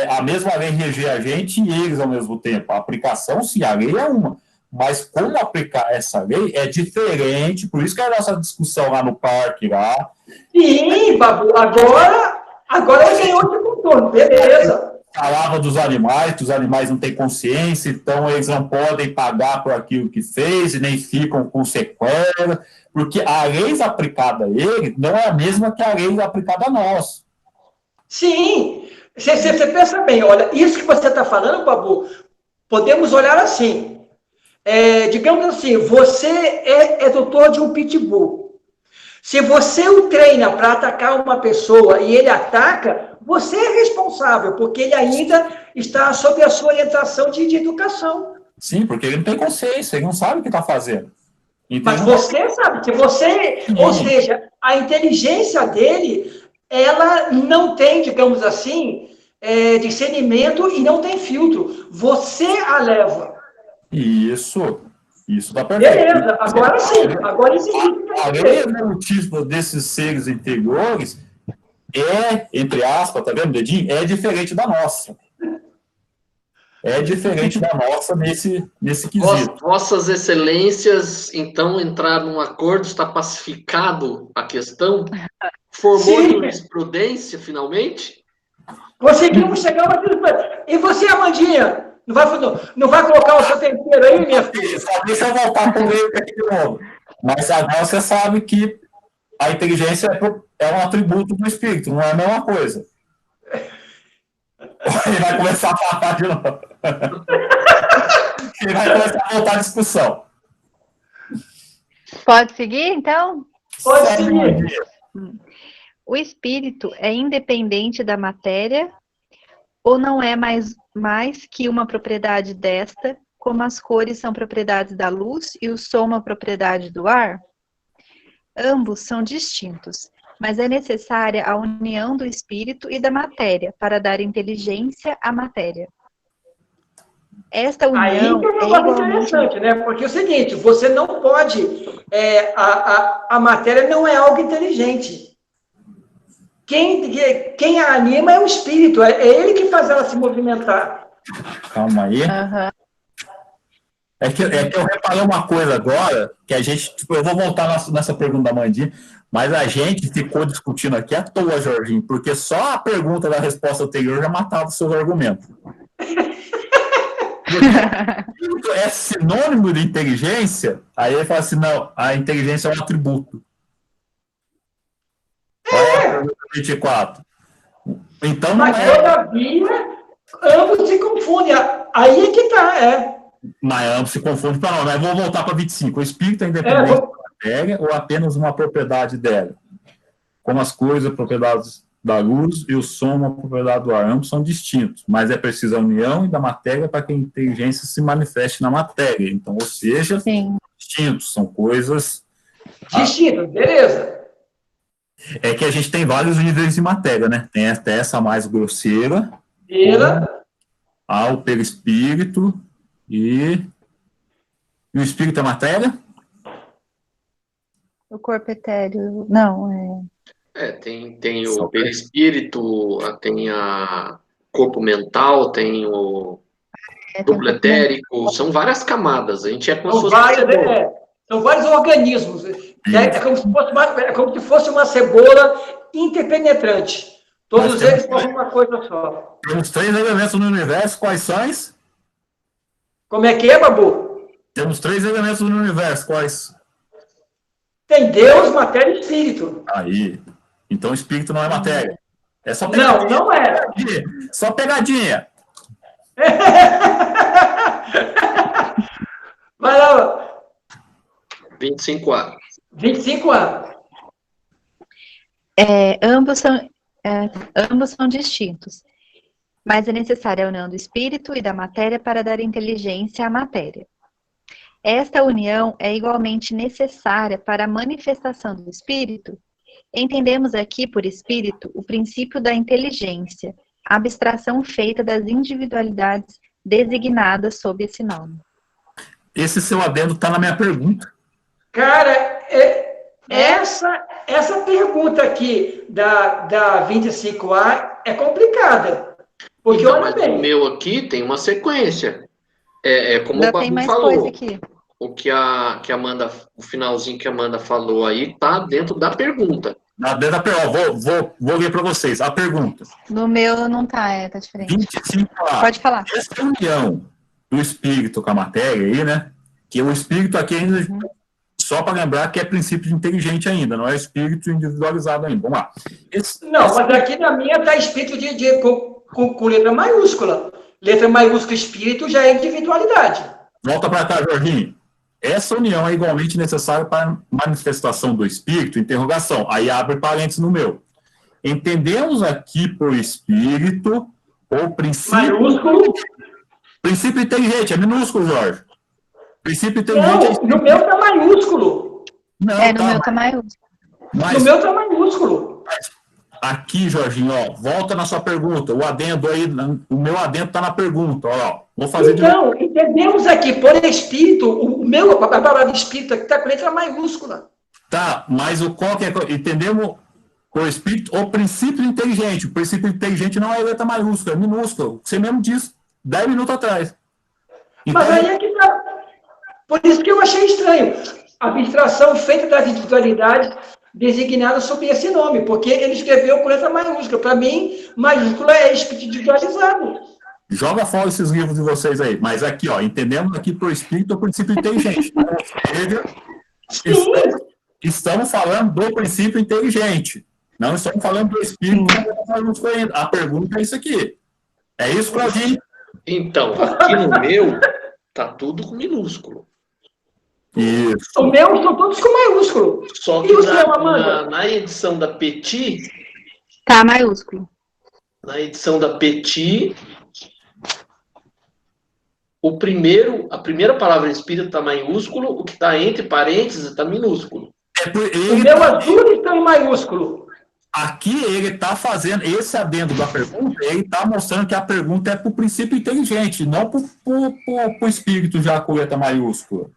a mesma lei reger a gente e eles ao mesmo tempo. A aplicação, sim, a lei é uma. Mas como aplicar essa lei é diferente, por isso que é a nossa discussão lá no parque, lá. Sim, Babu, agora ele ganhou de contorno, beleza. Falava dos animais, que os animais não têm consciência, então eles não podem pagar por aquilo que fez e nem ficam com sequela, porque a lei aplicada a ele não é a mesma que a lei aplicada a nós. Sim, você pensa bem, olha, isso que você está falando, Babu, podemos olhar assim. Digamos assim, você é tutor de um pitbull. Se você o treina para atacar uma pessoa e ele ataca, você é responsável, porque ele ainda está sob a sua orientação de educação. Sim, porque ele não tem consciência, ele não sabe o que está fazendo. Mas você sabe, que você, ou seja, a inteligência dele, ela não tem, digamos assim, discernimento e não tem filtro. Você a leva. Isso dá perfeito. Beleza, agora sim, agora existe. A lei evolutiva desses seres interiores entre aspas, tá vendo, dedinho? É diferente da nossa. É diferente da nossa nesse quesito. Vossas excelências, então, entraram num acordo, está pacificado a questão? Formou jurisprudência, finalmente? Conseguimos chegar a uma jurisprudência. E você, Amandinha? Não vai colocar o seu tempero aí, minha filha? Só deixa eu voltar para o meio aqui de novo. Mas agora você sabe que a inteligência é um atributo do espírito, não é a mesma coisa. Ele vai começar a falar de novo. Ele vai começar a voltar à discussão. Pode seguir, então? Pode seguir. O espírito é independente da matéria ou não é mais que uma propriedade desta, como as cores são propriedades da luz e o som uma propriedade do ar? Ambos são distintos, mas é necessária a união do espírito e da matéria para dar inteligência à matéria. Esta união aí é igualmente interessante, né? Porque é o seguinte, você não pode... a matéria não é algo inteligente. Quem a anima é o espírito, é ele que faz ela se movimentar. Calma aí. Uhum. É que eu reparei uma coisa agora, que a gente, tipo, eu vou voltar nessa pergunta da Mandinha, mas a gente ficou discutindo aqui à toa, Jorginho, porque só a pergunta da resposta anterior já matava os seus argumentos. É sinônimo de inteligência? Aí ele fala assim, não, a inteligência é um atributo. Olha, 24. Então, mas, todavia, ambos se confundem. Aí é que tá, Mas ambos se confundem para nós. Mas vou voltar para 25. O espírito é independente da matéria ou apenas uma propriedade dela? Como as coisas, propriedades da luz e o som, uma propriedade do ar. Ambos são distintos, mas é preciso a união da matéria para que a inteligência se manifeste na matéria. Então, ou seja, distintos, são coisas... Distintos, beleza. É que a gente tem vários níveis de matéria, né? Tem até essa mais grosseira, o perispírito e o espírito é matéria? O corpo etéreo, não, tem o perispírito, tem o corpo mental, tem o duplo etérico, são várias camadas. A gente é como se fosse são vários organismos. É como se fosse uma cebola interpenetrante. Todos eles formam uma coisa só. Temos 3 elementos no universo, quais são? Como é que é, Babu? Temos 3 elementos no universo, quais? Tem Deus, matéria e espírito. Aí. Então, espírito não é matéria. É só Não, pegadinha. não é. Só pegadinha. Vai lá. 25 anos. 25 anos. Ambos são distintos, mas é necessária a união do espírito e da matéria para dar inteligência à matéria. Esta união é igualmente necessária para a manifestação do espírito. Entendemos aqui por espírito o princípio da inteligência, a abstração feita das individualidades designadas sob esse nome. Esse seu adendo está na minha pergunta. Cara, essa pergunta aqui da 25A é complicada. Porque Então, olha mas bem. o meu aqui tem uma sequência. Como Ainda o tem Babu mais falou. coisa aqui. O que a Amanda, o finalzinho que a Amanda falou aí tá dentro da pergunta. Vou ler para vocês. A pergunta. No meu não tá, tá diferente. 25A. Pode falar. Essa união do espírito com a matéria aí, né? Que o espírito aqui ainda, só para lembrar que é princípio inteligente ainda, não é espírito individualizado ainda. Vamos lá. Mas aqui na minha está escrito com letra maiúscula. Letra maiúscula espírito já é individualidade. Volta para cá, Jorginho. Essa união é igualmente necessária para a manifestação do espírito? Interrogação. Aí abre parênteses no meu. Entendemos aqui por espírito ou princípio... Maiúsculo? Princípio inteligente, é minúsculo, Jorge. Princípio inteligente... Não, no meu está maiúsculo. Não, no meu tá maiúsculo. No meu está maiúsculo. Aqui, Jorginho, ó, volta na sua pergunta. O adendo aí, o meu adendo está na pergunta. Ó, vou fazer então, entendemos aqui, por espírito, a palavra espírito aqui está com letra maiúscula. Tá, mas qual que é? Entendemos por espírito ou princípio inteligente. O princípio inteligente não é letra maiúscula, é minúscula. Você mesmo disse 10 minutos atrás. Então, mas aí é que está. Por isso que eu achei estranho. A abstração feita das individualidades designada sob esse nome, porque ele escreveu com letra maiúscula. Para mim, maiúscula é espírito individualizado. Joga fora esses livros de vocês aí. Mas aqui, ó, entendemos aqui por espírito ou princípio inteligente. Estamos falando do princípio inteligente. Não estamos falando do espírito. A pergunta é isso aqui. É isso, Claudinho? Então, aqui no meu, tá tudo com minúsculo. Isso. O meu estão todos com maiúsculo. Só que na edição da Petit... Tá maiúsculo. Na edição da Petit, a primeira palavra espírito está maiúsculo, o que está entre parênteses está minúsculo. O meu azul está em maiúsculo. Aqui ele está fazendo, esse adendo da pergunta, ele está mostrando que a pergunta é para o princípio inteligente, não para o espírito já com letra maiúscula.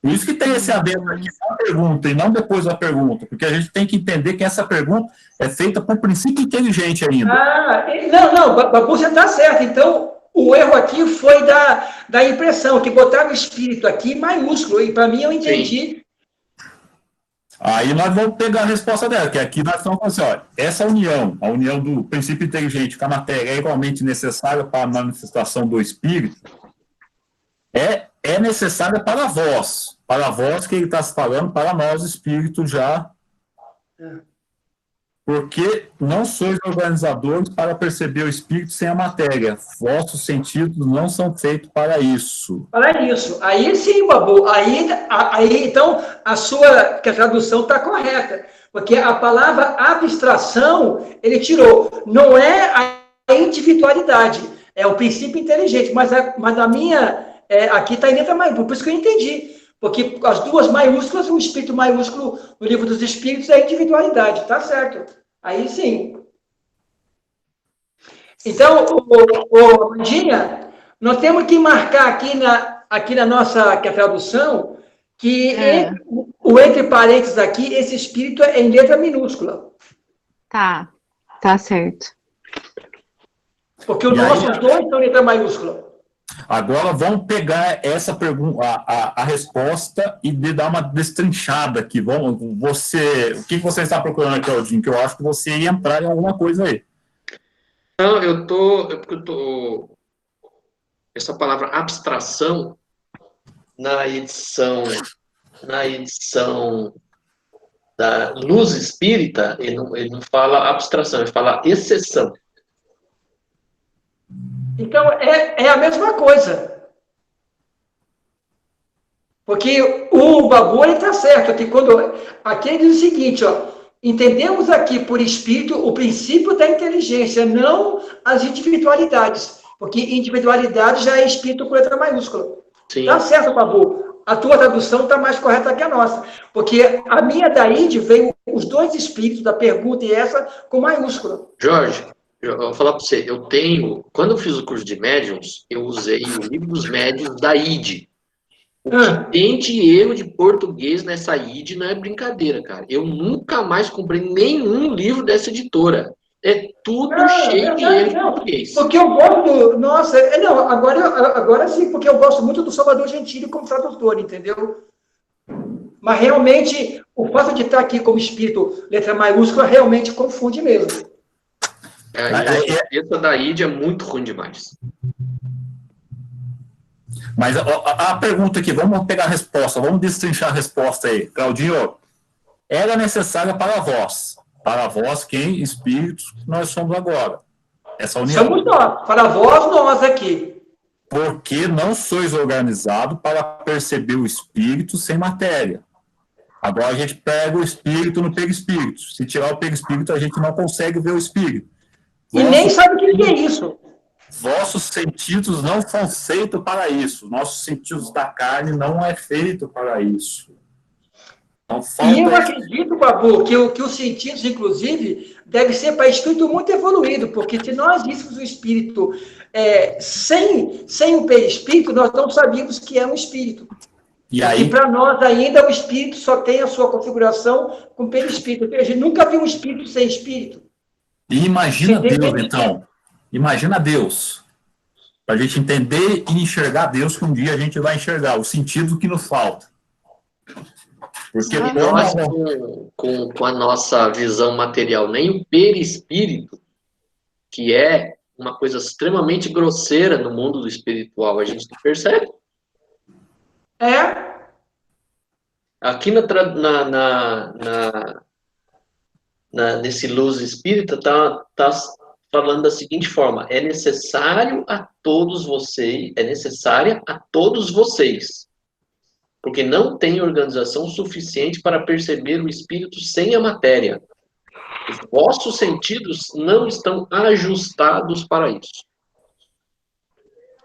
Por isso que tem esse adendo aqui na pergunta e não depois da pergunta, porque a gente tem que entender que essa pergunta é feita por princípio inteligente ainda. Não, Babu, você está certo. Então, o erro aqui foi da impressão, que botaram o espírito aqui maiúsculo, e para mim eu entendi. Sim. Aí nós vamos pegar a resposta dela, que aqui nós estamos falando assim, ó, essa união, a união do princípio inteligente com a matéria é igualmente necessária para a manifestação do espírito, é necessária para a voz que ele está falando, para nós espíritos já, porque não sois organizadores para perceber o espírito sem a matéria, vossos sentidos não são feitos para isso. Para isso, aí sim, Babu, aí então que a tradução está correta, porque a palavra abstração, ele tirou, não é a individualidade, é o princípio inteligente, mas a minha... aqui está em letra maiúscula, por isso que eu entendi. Porque as duas maiúsculas, o espírito maiúsculo no livro dos espíritos é a individualidade, tá certo. Aí sim. Então, Amandinha, nós temos que marcar aqui na nossa tradução que o entre parênteses aqui, esse espírito é em letra minúscula. Tá certo. Porque os nossos dois são em letra maiúscula. Agora vamos pegar essa pergunta, a resposta e dar uma destrinchada aqui. O que você está procurando aqui, Aldinho? Que eu acho que você ia entrar em alguma coisa aí. Não, essa palavra abstração, na edição da Luz Espírita, ele não fala abstração, ele fala exceção. Então, é a mesma coisa. Porque o Babu, ele está certo. Aqui ele diz o seguinte, ó, entendemos aqui por espírito o princípio da inteligência, não as individualidades. Porque individualidade já é espírito com letra maiúscula. Sim. Tá certo, Babu. A tua tradução está mais correta que a nossa. Porque a minha da Ide veio os dois espíritos, da pergunta e essa, com maiúscula. Jorge, eu vou falar para você, quando eu fiz o curso de médiums, eu usei o livro dos médiums da Ide. O que tem de erro de português nessa Ide não é brincadeira, cara. Eu nunca mais comprei nenhum livro dessa editora. É tudo cheio de erro de português. Porque eu gosto nossa, não, agora sim, porque eu gosto muito do Salvador Gentili como tradutor, entendeu? Mas realmente, o fato de estar aqui como espírito, letra maiúscula, realmente confunde mesmo. Essa da Ide é muito ruim demais. Mas a pergunta aqui, vamos pegar a resposta, vamos destrinchar a resposta aí. Claudinho, era necessária para vós, quem? Espíritos, nós somos agora. Essa união. Somos nós, para vós, nós aqui. Porque não sois organizados para perceber o espírito sem matéria. Agora a gente pega o espírito no perispírito. Se tirar o perispírito, a gente não consegue ver o espírito. E nem sabe o que é isso. Vossos sentidos não são feitos para isso. Nossos sentidos da carne não é feito para isso. Não falta. E eu acredito, Babu, que os sentidos, inclusive, deve ser para espírito muito evoluído, porque se nós víssemos o espírito sem o perispírito, nós não sabíamos que é um espírito. E para nós ainda o espírito só tem a sua configuração com perispírito. A gente nunca viu um espírito sem espírito. E imagina Deus, então. Imagina Deus. Para a gente entender e enxergar Deus, que um dia a gente vai enxergar o sentido que nos falta. Porque nós, com a nossa visão material, nem o perispírito, que é uma coisa extremamente grosseira no mundo do espiritual, a gente não percebe. Aqui nesse Luz Espírita está falando da seguinte forma: é necessária a todos vocês, porque não tem organização suficiente para perceber o espírito sem a matéria. Os vossos sentidos não estão ajustados para isso.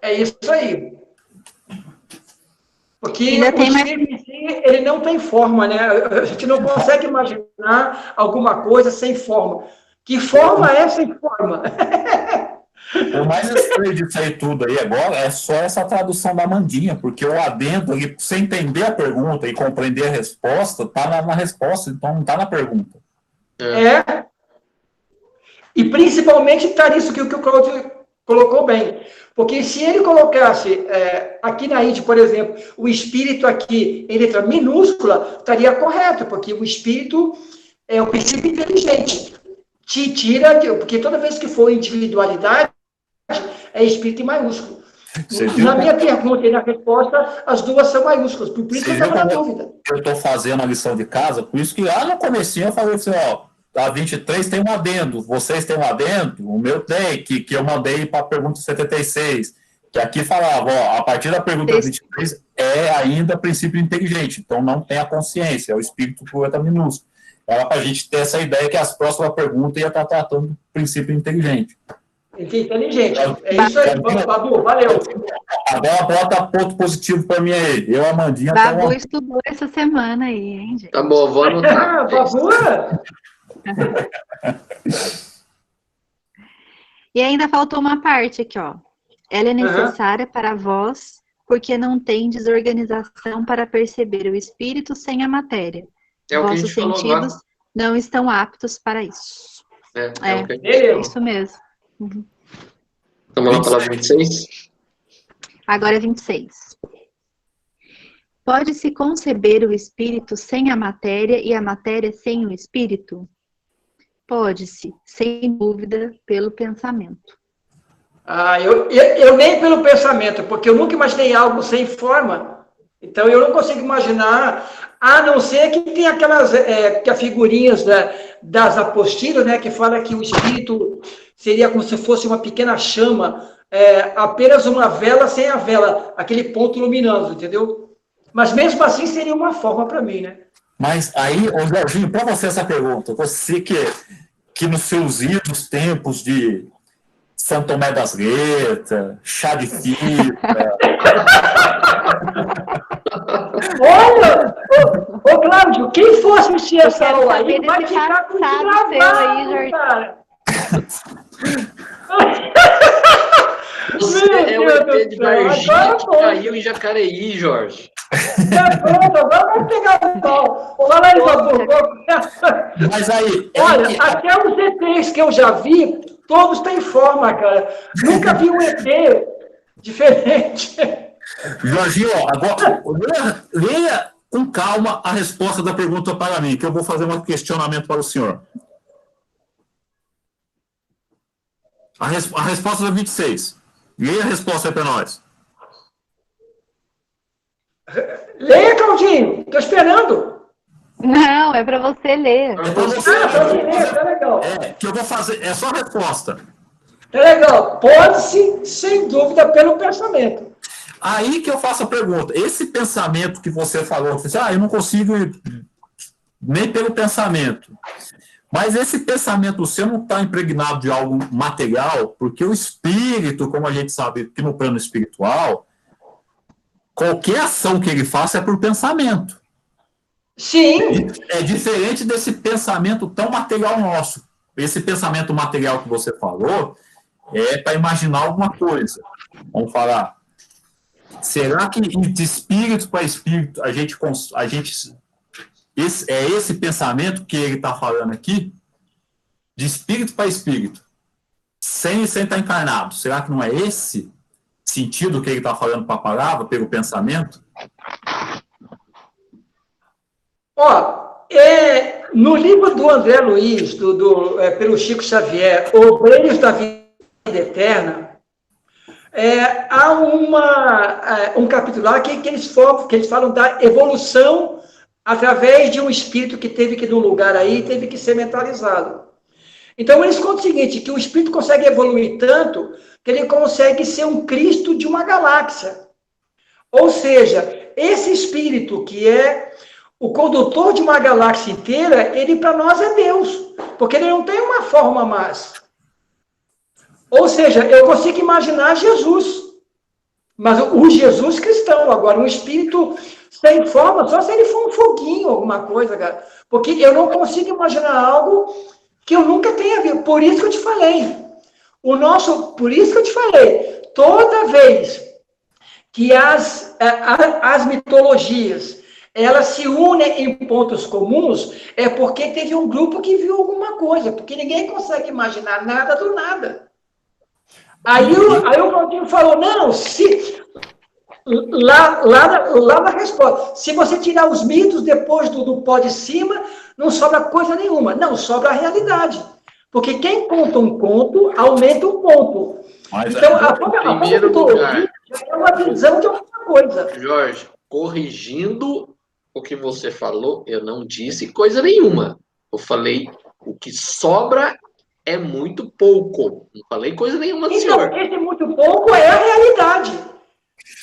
É isso aí. Porque o espírito em si, ele não tem forma, né? A gente não consegue imaginar alguma coisa sem forma. Que forma é sem forma? O mais estranho disso aí tudo aí agora é só essa tradução da Mandinha, porque o adendo ali, você entender a pergunta e compreender a resposta, tá na resposta, então não tá na pergunta. E principalmente está nisso que o Claudio colocou bem. Porque se ele colocasse aqui na Ide, por exemplo, o espírito aqui em letra minúscula, estaria correto, porque o espírito é o princípio inteligente. Te tira, porque toda vez que for individualidade, é espírito em maiúsculo. Na minha pergunta e na resposta, as duas são maiúsculas, por isso que eu estava na dúvida. Eu estou fazendo a lição de casa, por isso que lá no comecinho eu falei assim, ó, a 23 tem um adendo, vocês têm um adendo, o meu tem, que eu mandei para a pergunta 76, que aqui falava, ó, a partir da pergunta 23 é ainda princípio inteligente, então não tem a consciência, é o espírito com letra minúscula. Era para a gente ter essa ideia que as próximas perguntas iam estar tratando do princípio inteligente. Inteligente. É isso aí, Babu, valeu. Agora bota ponto positivo para mim aí. Eu, Amandinha... Babu estudou essa semana aí, hein, gente? Tá bom, vou anotar. Babu? E ainda faltou uma parte aqui, ó. Ela é necessária para vós, porque não tem desorganização para perceber o espírito sem a matéria. Vossos sentidos não estão aptos para isso. É isso mesmo. Uhum. Vamos lá para 26? Agora é 26. Pode-se conceber o espírito sem a matéria e a matéria sem o espírito? Pode-se, sem dúvida, pelo pensamento. Eu nem pelo pensamento, porque eu nunca imaginei algo sem forma. Então, eu não consigo imaginar, a não ser que tem aquelas que as figurinhas das apostilas, né, que fala que o espírito seria como se fosse uma pequena chama, apenas uma vela sem a vela, aquele ponto luminoso, entendeu? Mas mesmo assim seria uma forma para mim, né? Mas aí, ô Jorginho, para você essa pergunta, você que nos seus idos tempos de São Tomé das Letras, chá de fita... Olha, ô Cláudio, quem for assistir essa aula aí, saber vai desse ficar com passado isso seu aí, gravado, Jorge. cara. Você é o Meu Deus ET do de céu, Varginha agora que foi. caiu em Jacareí, Jorge. Pronto, agora vai pegar o sol. Fala aí, Babu. Mas aí... Olha, até os ETs que eu já vi, todos têm forma, cara. Nunca vi um ET diferente. Jorginho, agora, leia com calma a resposta da pergunta para mim, que eu vou fazer um questionamento para o senhor. A resposta da 26. Leia a resposta aí para nós. Leia, Claudinho. Estou esperando. Não, é para você ler. É para você. Tá legal. Que eu vou fazer. É só a resposta. Tá legal. Pode-se, sem dúvida, pelo pensamento. Aí que eu faço a pergunta. Esse pensamento que você falou, você disse, eu não consigo ir nem pelo pensamento. Mas esse pensamento seu não está impregnado de algo material, porque o espírito, como a gente sabe que no plano espiritual, qualquer ação que ele faça é por pensamento. Sim. É diferente desse pensamento tão material nosso. Esse pensamento material que você falou é para imaginar alguma coisa. Vamos falar. Será que de espírito para espírito é esse pensamento que ele está falando aqui? De espírito para espírito, sem estar encarnado. Será que não é esse sentido que ele está falando para a palavra, pelo pensamento? No livro do André Luiz, pelo Chico Xavier, Obreiros da Vida Eterna, há um capítulo lá que eles falam da evolução através de um espírito que teve que ir num lugar aí e teve que ser mentalizado. Então, eles contam o seguinte, que o espírito consegue evoluir tanto que ele consegue ser um Cristo de uma galáxia. Ou seja, esse espírito que é o condutor de uma galáxia inteira, ele para nós é Deus, porque ele não tem uma forma mais. Ou seja, eu consigo imaginar Jesus, mas o Jesus cristão, agora, um espírito sem forma, só se ele for um foguinho, alguma coisa, cara. Porque eu não consigo imaginar algo que eu nunca tenha visto. Por isso que eu te falei. Por isso que eu te falei, toda vez que as mitologias elas se unem em pontos comuns, é porque teve um grupo que viu alguma coisa, porque ninguém consegue imaginar nada do nada. Aí o Claudinho falou, não, lá na resposta, se você tirar os mitos depois do pó de cima, não sobra coisa nenhuma. Não, sobra a realidade. Porque quem conta um conto, aumenta um ponto. Então, a primeiro lugar, é uma visão de alguma coisa. Jorge, corrigindo o que você falou, eu não disse coisa nenhuma. Eu falei, o que sobra é muito pouco. Não falei coisa nenhuma, então, senhor. Esse muito pouco é a realidade.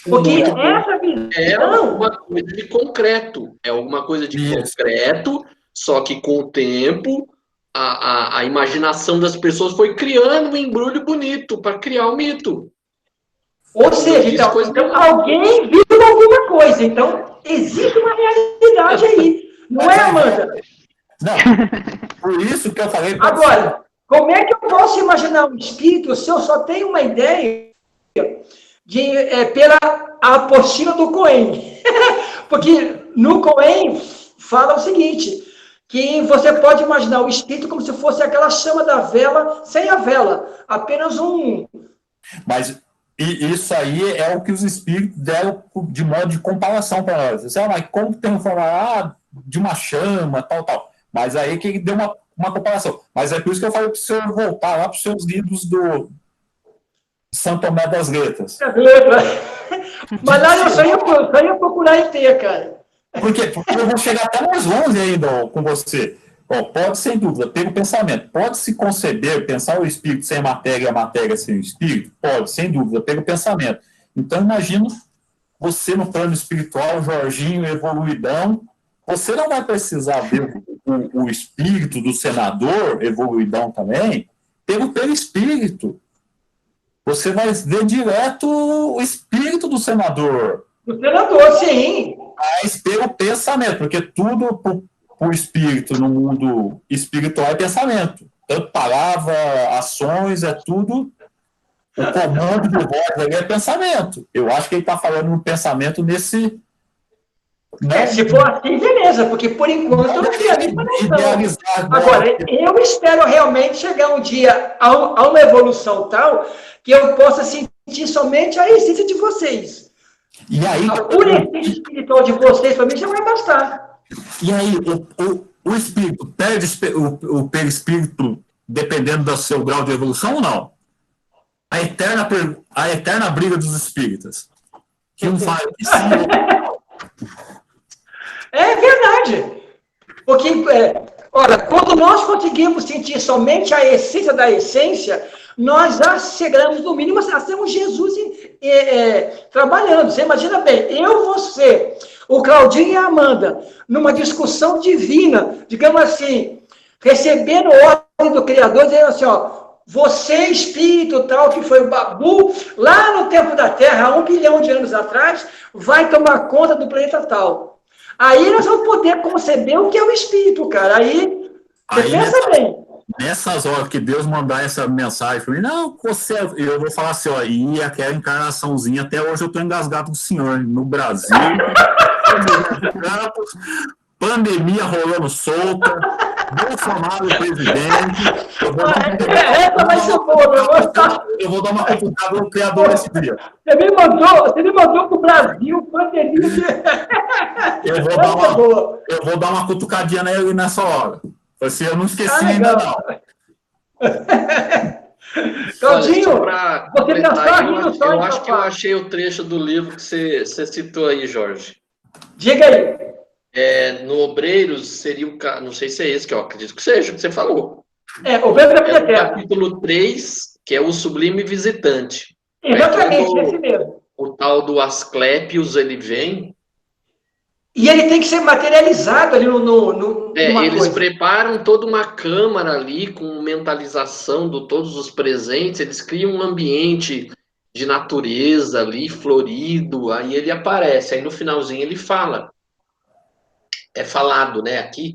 Porque essa visão... É alguma coisa de concreto. É alguma coisa de concreto, só que com o tempo, a imaginação das pessoas foi criando um embrulho bonito para criar o mito. Ou seja, então alguém viu alguma coisa. Então, existe uma realidade aí. Não é, Amanda? Não. Por isso que eu falei... Agora, como é que eu posso imaginar um espírito se eu só tenho uma ideia pela apostila do Cohen? Porque no Cohen fala o seguinte, que você pode imaginar o espírito como se fosse aquela chama da vela, sem a vela, apenas um... Mas isso aí é o que os espíritos deram de modo de comparação para nós. Você mas como tem que falar de uma chama, tal. Mas aí que deu uma comparação. Mas é por isso que eu falei para o senhor voltar lá para os seus livros São Tomé das Letras. As letras. Mas lá eu só ia procurar em ter, cara. Porque eu vou chegar até mais longe ainda com você. Ó, pode, sem dúvida, pelo pensamento. Pode-se conceber, pensar o espírito sem a matéria e a matéria sem o espírito? Pode, sem dúvida, pelo pensamento. Então, imagina você no plano espiritual, Jorginho, evoluidão. Você não vai precisar ver o espírito do senador, evoluidão também, pelo espírito. Você vai ver direto o espírito do senador. Do senador, sim. Mas pelo pensamento, porque tudo o espírito no mundo espiritual é pensamento. Tanto palavra, ações, é tudo. O comando do voz ali é pensamento. Eu acho que ele está falando um pensamento nesse. Né? Se for assim, beleza, porque por enquanto eu não tenho a informação. Agora, eu espero realmente chegar um dia a uma evolução tal que eu possa sentir somente a essência de vocês. E aí, a pura essência espiritual de vocês, para mim, já vai bastar. E aí, o espírito perde o perispírito dependendo do seu grau de evolução ou não? A eterna briga dos espíritas. Que um fala que sim. É verdade. Porque, olha, quando nós conseguimos sentir somente a essência da essência, nós já chegamos, no mínimo, a sermos Jesus trabalhando. Você imagina bem, eu, você, o Claudinho e a Amanda, numa discussão divina, digamos assim, recebendo ordem do Criador, dizendo assim, ó, você, espírito tal, que foi o Babu, lá no tempo da Terra, há 1 bilhão de anos atrás, vai tomar conta do planeta tal. Aí nós vamos poder conceber o que é o espírito, cara. Aí você pensa bem. Nessas horas que Deus mandar essa mensagem para mim, não, eu vou falar assim, ó, e aquela encarnaçãozinha, até hoje eu estou engasgado com o senhor, no Brasil, pandemia rolando solta, Bolsonaro presidente, eu vou dar uma cutucada no criador desse dia. Você me mandou pro Brasil, pandemia. Eu vou dar uma cutucadinha nele nessa hora. Assim, eu não esqueci ainda, não. Claudinho, você já está rindo só. Eu acho que eu achei o trecho do livro que você citou aí, Jorge. Diga aí. No Obreiros seria o... Não sei se é esse que eu acredito que seja, o que você falou. Obreiros da Vida Terra. Capítulo 3, que é o Sublime Visitante. Exatamente, esse mesmo. O tal do Asclepios, ele vem... E ele tem que ser materializado ali eles preparam toda uma câmara ali com mentalização de todos os presentes, eles criam um ambiente de natureza ali, florido, aí ele aparece, aí no finalzinho ele fala. É falado, né, aqui,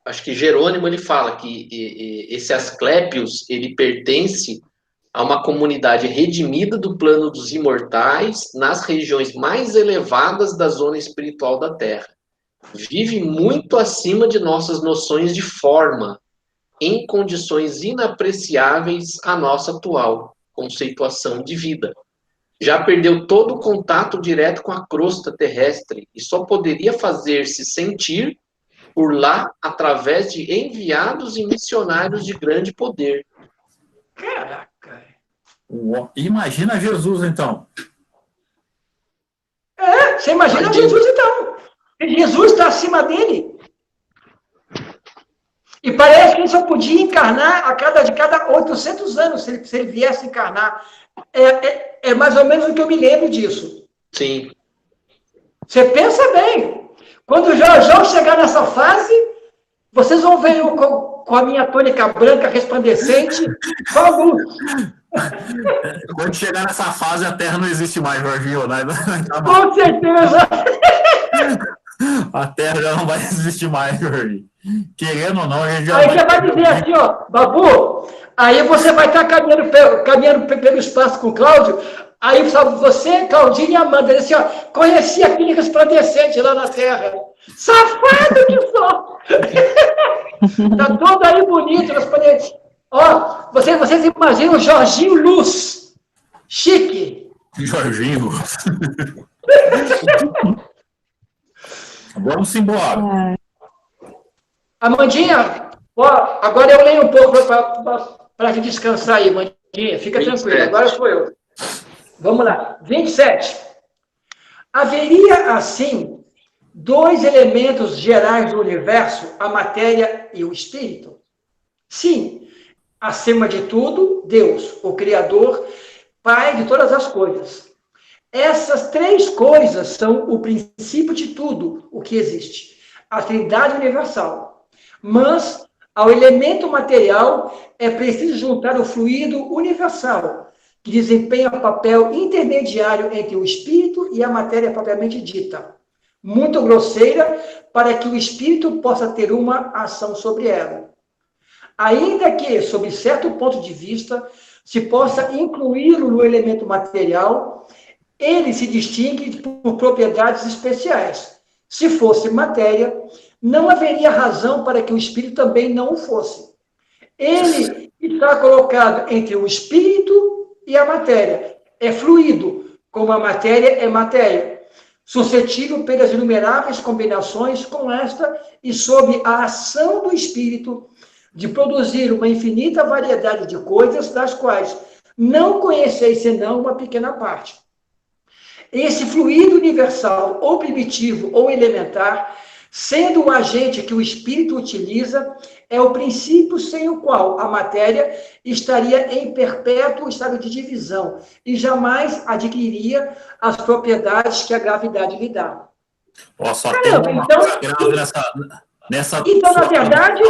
acho que Jerônimo, ele fala que esse Asclépios, ele pertence a uma comunidade redimida do plano dos imortais nas regiões mais elevadas da zona espiritual da Terra. Vive muito acima de nossas noções de forma, em condições inapreciáveis à nossa atual conceituação de vida. Já perdeu todo o contato direto com a crosta terrestre e só poderia fazer-se sentir por lá através de enviados e missionários de grande poder. Caraca! Imagina Jesus, então. Você imagina Jesus, então. Jesus está acima dele. E parece que ele só podia encarnar de cada 800 anos, se ele viesse encarnar. É mais ou menos o que eu me lembro disso. Sim. Você pensa bem. Quando o Jorjão chegar nessa fase, vocês vão ver eu com a minha tônica branca resplandecente, com a luz. Quando chegar nessa fase, a Terra não existe mais, Jorginho. Né? Com certeza. A Terra já não vai existir mais, Jorginho. Querendo ou não, a gente já aí você vai dizer assim, ó, Babu, aí você vai estar caminhando pelo espaço com o Cláudio, aí você, Claudinho e Amanda, assim, ó, conheci aquele resplandecente lá na Terra. Safado que só! Tá todo aí bonito, resplandecente. Ó, vocês imaginam o Jorginho Luz. Chique. Jorginho Luz. Vamos embora. Amandinha, ó, agora eu leio um pouco para te descansar aí, Mandinha. Fica 27. tranquilo, agora sou eu. Vamos lá. 27. Haveria, assim, dois elementos gerais do universo, a matéria e o espírito? Sim. Acima de tudo, Deus, o Criador, Pai de todas as coisas. Essas três coisas são o princípio de tudo o que existe, a Trindade universal. Mas, ao elemento material, é preciso juntar o fluido universal, que desempenha papel intermediário entre o espírito e a matéria propriamente dita, muito grosseira, para que o espírito possa ter uma ação sobre ela. Ainda que, sob certo ponto de vista, se possa incluí-lo no elemento material, ele se distingue por propriedades especiais. Se fosse matéria, não haveria razão para que o espírito também não o fosse. Ele está colocado entre o espírito e a matéria. É fluido, como a matéria é matéria, suscetível pelas inumeráveis combinações com esta e sob a ação do espírito de produzir uma infinita variedade de coisas, das quais não conheceis senão uma pequena parte. Esse fluido universal, ou primitivo, ou elementar, sendo o agente que o espírito utiliza, é o princípio sem o qual a matéria estaria em perpétuo estado de divisão e jamais adquiriria as propriedades que a gravidade lhe dá. Só tem uma coisa grave nessa... Então, na verdade,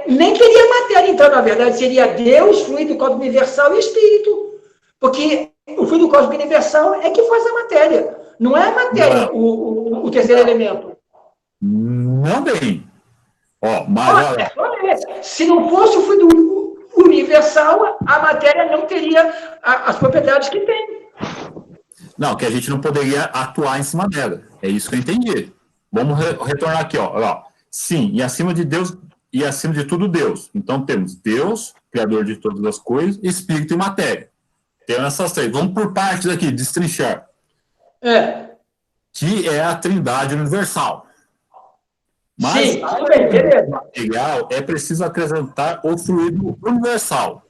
nem teria matéria. Então, na verdade, seria Deus, fluido cósmico universal e espírito. Porque o fluido cósmico universal é que faz a matéria. Não é a matéria o terceiro elemento. Não bem. Mas olha... Se não fosse o fluido universal, a matéria não teria as propriedades que tem. Não, que a gente não poderia atuar em cima dela. É isso que eu entendi. Vamos retornar aqui, ó. Sim, e acima de Deus, e acima de tudo Deus. Então temos Deus, Criador de todas as coisas, Espírito e matéria. Temos essas três. Vamos por partes aqui, destrinchar. Que é a Trindade universal. Mas sim, beleza. Material é preciso acrescentar o fluido universal.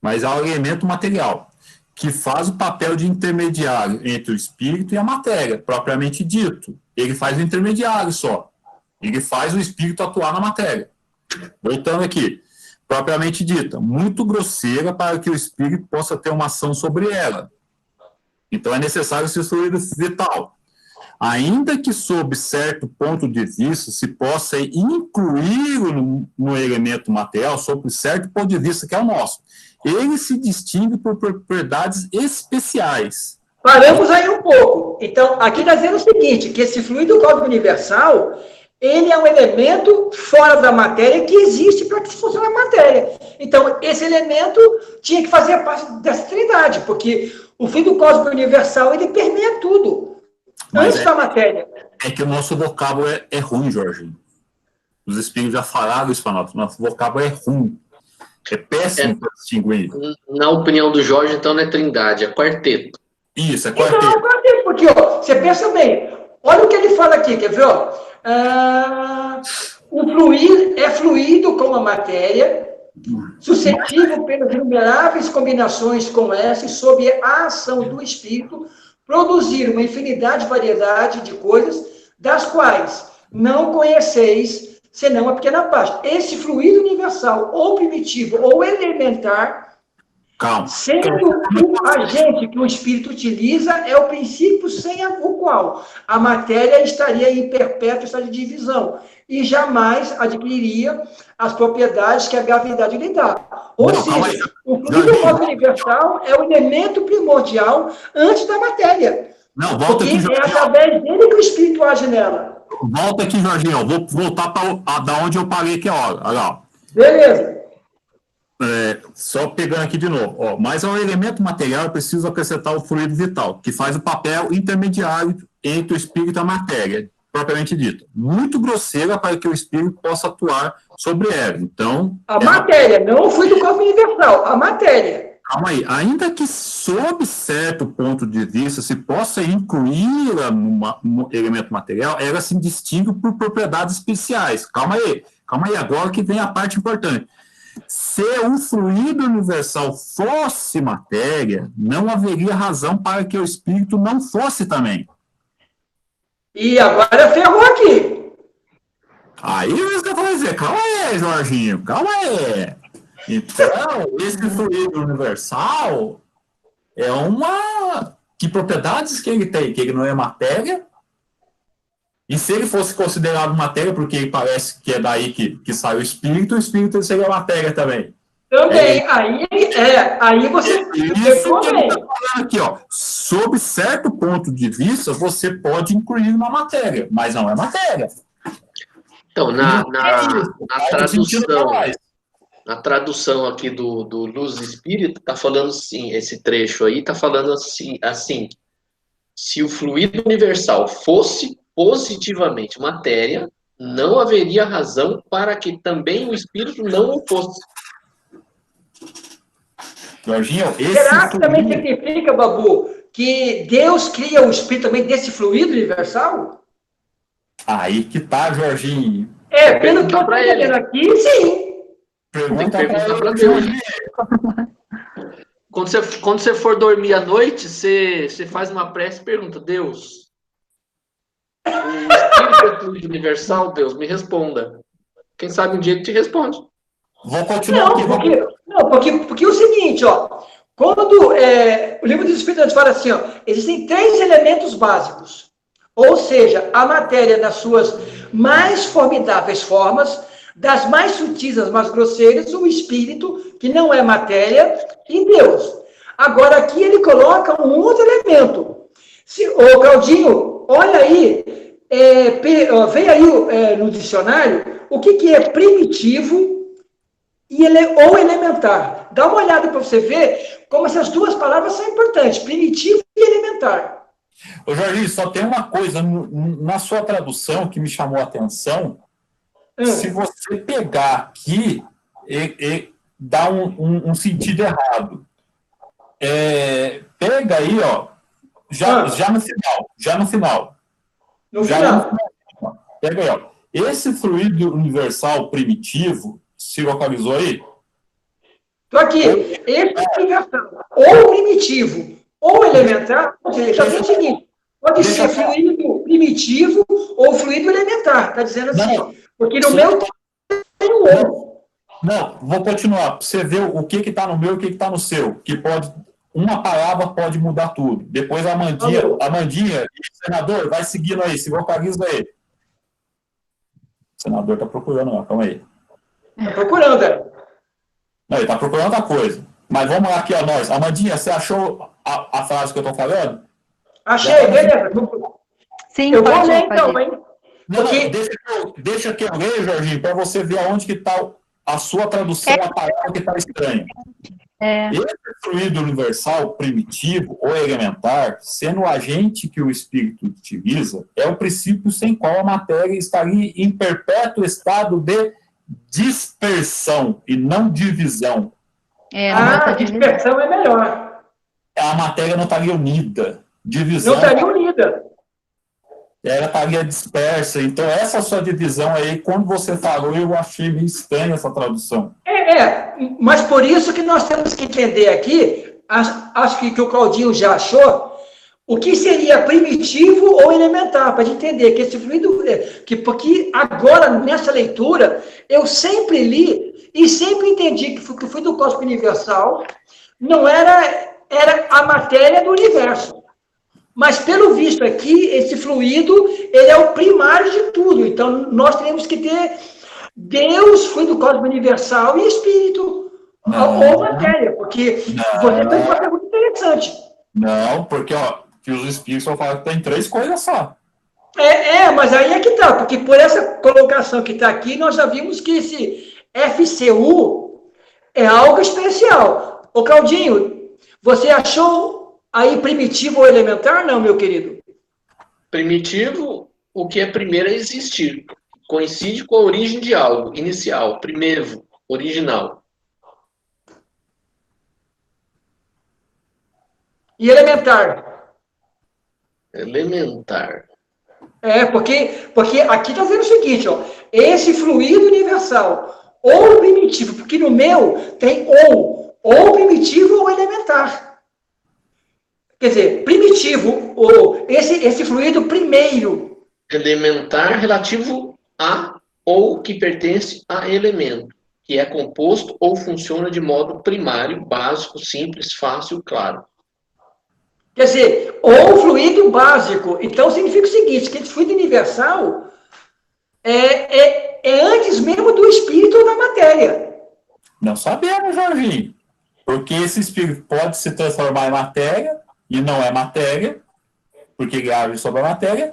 Mas há o elemento material, que faz o papel de intermediário entre o espírito e a matéria, propriamente dito. Ele faz o intermediário só. Ele faz o espírito atuar na matéria. Voltando aqui. Propriamente dita, muito grosseira para que o espírito possa ter uma ação sobre ela. Então é necessário esse fluido vital. Ainda que sob certo ponto de vista se possa incluir no elemento material, sob certo ponto de vista que é o nosso. Ele se distingue por propriedades especiais. Paramos aí um pouco. Então, aqui está dizendo o seguinte, que esse fluido cósmico universal, ele é um elemento fora da matéria que existe para que funcione a matéria. Então, esse elemento tinha que fazer parte dessa trindade, porque o fluido cósmico universal, ele permeia tudo, antes da matéria. É que o nosso vocábulo é ruim, Jorge. Os espíritos já falaram isso para nós. Nosso vocábulo é ruim. É péssimo para distinguir. Na opinião do Jorge, então, não é trindade, é quarteto. Isso, é quarteto. Então, é quarteto, porque você pensa bem, olha o que ele fala aqui, quer ver? O fluido é fluido como a matéria, suscetível pelas inumeráveis combinações com essa e sob a ação do espírito, produzir uma infinidade de variedade de coisas, das quais não conheceis senão a pequena parte. Esse fluido universal, ou primitivo, ou elementar, sendo o agente que o espírito utiliza, é o princípio sem o qual a matéria estaria em perpétuo estado de divisão e jamais adquiriria as propriedades que a gravidade lhe dá. Ou seja, o fluido cósmico universal é o elemento primordial antes da matéria. Não, volta porque aqui, é através dele que o espírito age nela. Volta aqui, Jorginho. Eu vou voltar da onde eu parei aqui a hora. Olha lá. Beleza. Só pegando aqui de novo. Mas ao elemento material, eu preciso acrescentar o fluido vital, que faz o papel intermediário entre o espírito e a matéria, propriamente dita. Muito grosseira para que o espírito possa atuar sobre ela. Então, a matéria, não o fluido cósmico universal, a matéria. Calma aí, ainda que sob certo ponto de vista se possa incluí-la no elemento material, ela se distingue por propriedades especiais. Calma aí agora que vem a parte importante. Se o fluido universal fosse matéria, não haveria razão para que o espírito não fosse também. E agora ferrou aqui. Aí você vai dizer, calma aí, Jorginho, calma aí. Então, esse fluido universal é uma... Que propriedades que ele tem? Que ele não é matéria? E se ele fosse considerado matéria, porque parece que é daí que sai o espírito seria matéria também. Também, aí você isso que ele está falando aqui, ó. Sob certo ponto de vista, você pode incluir na matéria, mas não é matéria. Então, na tradução aqui do Luz Espírito, está falando assim, esse trecho aí está falando assim, se o fluido universal fosse positivamente matéria, não haveria razão para que também o espírito não o fosse. Jorginho, será que também significa, Babu, que Deus cria o espírito também desse fluido universal? Aí que tá, Jorginho. Pelo que eu estou entendendo aqui, sim. Pergunta para Deus. Quando você for dormir à noite, você faz uma prece e pergunta, Deus, o espírito é fluido universal? Deus, me responda. Quem sabe um dia ele te responde. Vou continuar aqui. Porque é o seguinte, ó, quando o livro dos Espíritos fala assim, ó, existem 3 elementos básicos, ou seja, a matéria nas suas mais formidáveis formas, das mais sutis às mais grosseiras, o espírito, que não é matéria, e Deus. Agora, aqui ele coloca um outro elemento. Ô, Claudinho, olha aí, vem aí no dicionário, o que é primitivo ou elementar. Dá uma olhada para você ver como essas duas palavras são importantes, primitivo e elementar. Ô, Jorginho, só tem uma coisa na sua tradução que me chamou a atenção. Se você pegar aqui, dá um sentido errado. Pega aí, ó, já no final. Pega aí, ó. Esse fluido universal primitivo, se localizou aí? Estou aqui. Esse universal, ou primitivo, ou elementar, ou seja, já tem o seguinte, pode ser fluido primitivo ou fluido elementar, está dizendo assim. Porque no meu tem um outro. Não, vou continuar. Para você ver o que está no meu e o que está no seu. Que pode, uma palavra pode mudar tudo. Depois a Amandinha, senador, vai seguindo aí, se localiza aí. O senador está procurando lá, calma aí. Está procurando, Não, ele está procurando outra coisa. Mas vamos lá aqui, ó, nós. Amandinha, você achou a frase que eu estou falando? Achei, beleza. Sim, eu vou ler então, hein? Não, deixa que eu leio, Jorginho, para você ver aonde que está a sua tradução, a palavra que está estranha. Esse fluido universal primitivo ou elementar, sendo o agente que o espírito utiliza, é o princípio sem qual a matéria estaria em perpétuo estado de dispersão e não divisão. A dispersão é melhor. A matéria não estaria unida. Divisão. Não estaria unida. Ela estaria dispersa. Então, essa sua divisão aí, quando você falou, eu achei meio estranha essa tradução. Mas por isso que nós temos que entender aqui, acho que o Claudinho já achou, o que seria primitivo ou elementar, para entender que esse fluido, porque agora, nessa leitura, eu sempre li e sempre entendi que o fluido cósmico universal não era a matéria do universo. Mas, pelo visto aqui, esse fluido, ele é o primário de tudo. Então, nós temos que ter Deus, fluido cósmico universal e espírito, ou matéria, porque você fez uma pergunta interessante. Não, porque que os espíritos só falam que tem 3 coisas só. Mas aí é que tá, porque por essa colocação que está aqui, nós já vimos que esse FCU é algo especial. Ô, Claudinho, você achou aí primitivo ou elementar? Não, meu querido. Primitivo, o que é primeiro a existir. Coincide com a origem de algo, inicial, primeiro, original. E elementar? Elementar. Porque aqui está dizendo o seguinte, ó, esse fluido universal, ou primitivo, porque no meu tem ou primitivo ou elementar. Quer dizer, primitivo, ou esse fluido primeiro. Elementar relativo a ou que pertence a elemento, que é composto ou funciona de modo primário, básico, simples, fácil, claro. Quer dizer, ou fluido básico. Então, significa o seguinte, que esse fluido universal é antes mesmo do espírito ou da matéria. Não sabemos, Jorginho. Porque esse espírito pode se transformar em matéria, e não é matéria, porque ele age sobre a matéria.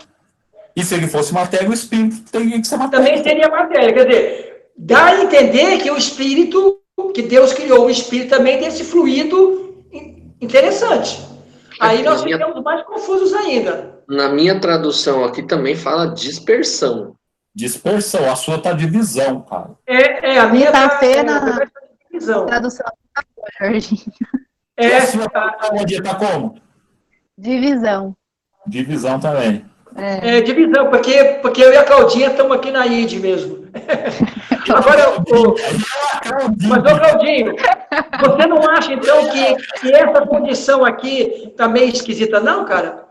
E se ele fosse matéria, o espírito teria que ser matéria. Também seria matéria. Quer dizer, dá a entender que o espírito, que Deus criou o espírito também desse fluido interessante. Aí nós ficamos mais confusos ainda. Na minha tradução aqui também fala dispersão. Dispersão, a sua tá divisão, cara. A minha tá divisão. Tradução tá boa, Jorginho. E a sua tá como? Divisão. Divisão também. Divisão, porque eu e a Claudinha estamos aqui na ID mesmo. Agora, mas, ô Claudinho, você não acha, então, que essa condição aqui tá meio esquisita, não, cara?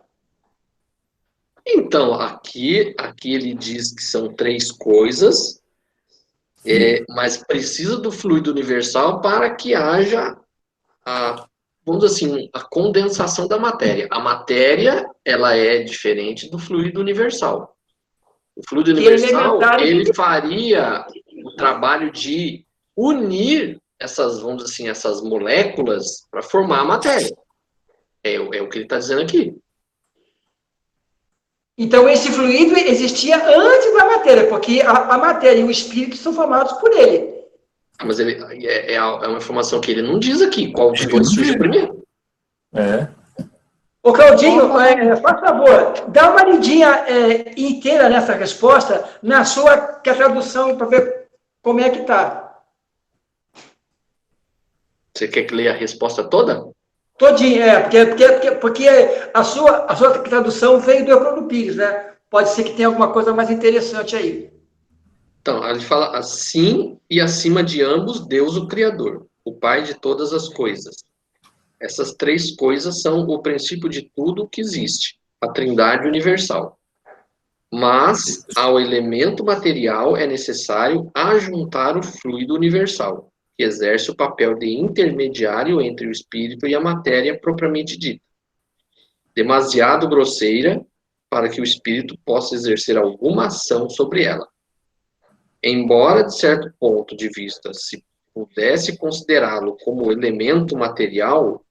Então, aqui ele diz que são 3 coisas, mas precisa do fluido universal para que haja vamos dizer assim, a condensação da matéria. A matéria, ela é diferente do fluido universal. O fluido universal, ele faria o trabalho de unir vamos dizer assim, essas moléculas para formar a matéria. É o que ele está dizendo aqui. Então, esse fluido existia antes da matéria, porque a matéria e o espírito são formados por ele. Mas ele, é uma informação que ele não diz aqui, qual dos dois surge primeiro. Ô, Claudinho, por favor, dá uma lidinha inteira nessa resposta, na sua tradução, para ver como é que está. Você quer que leia a resposta toda? Todinha, porque a sua tradução veio do Euclídio Pires, né? Pode ser que tenha alguma coisa mais interessante aí. Então, ele fala assim e acima de ambos, Deus o Criador, o Pai de todas as coisas. Essas 3 coisas são o princípio de tudo que existe, a Trindade universal. Mas ao elemento material é necessário ajuntar o fluido universal, que exerce o papel de intermediário entre o espírito e a matéria propriamente dita. Demasiado grosseira para que o espírito possa exercer alguma ação sobre ela. Embora, de certo ponto de vista, se pudesse considerá-lo como elemento material,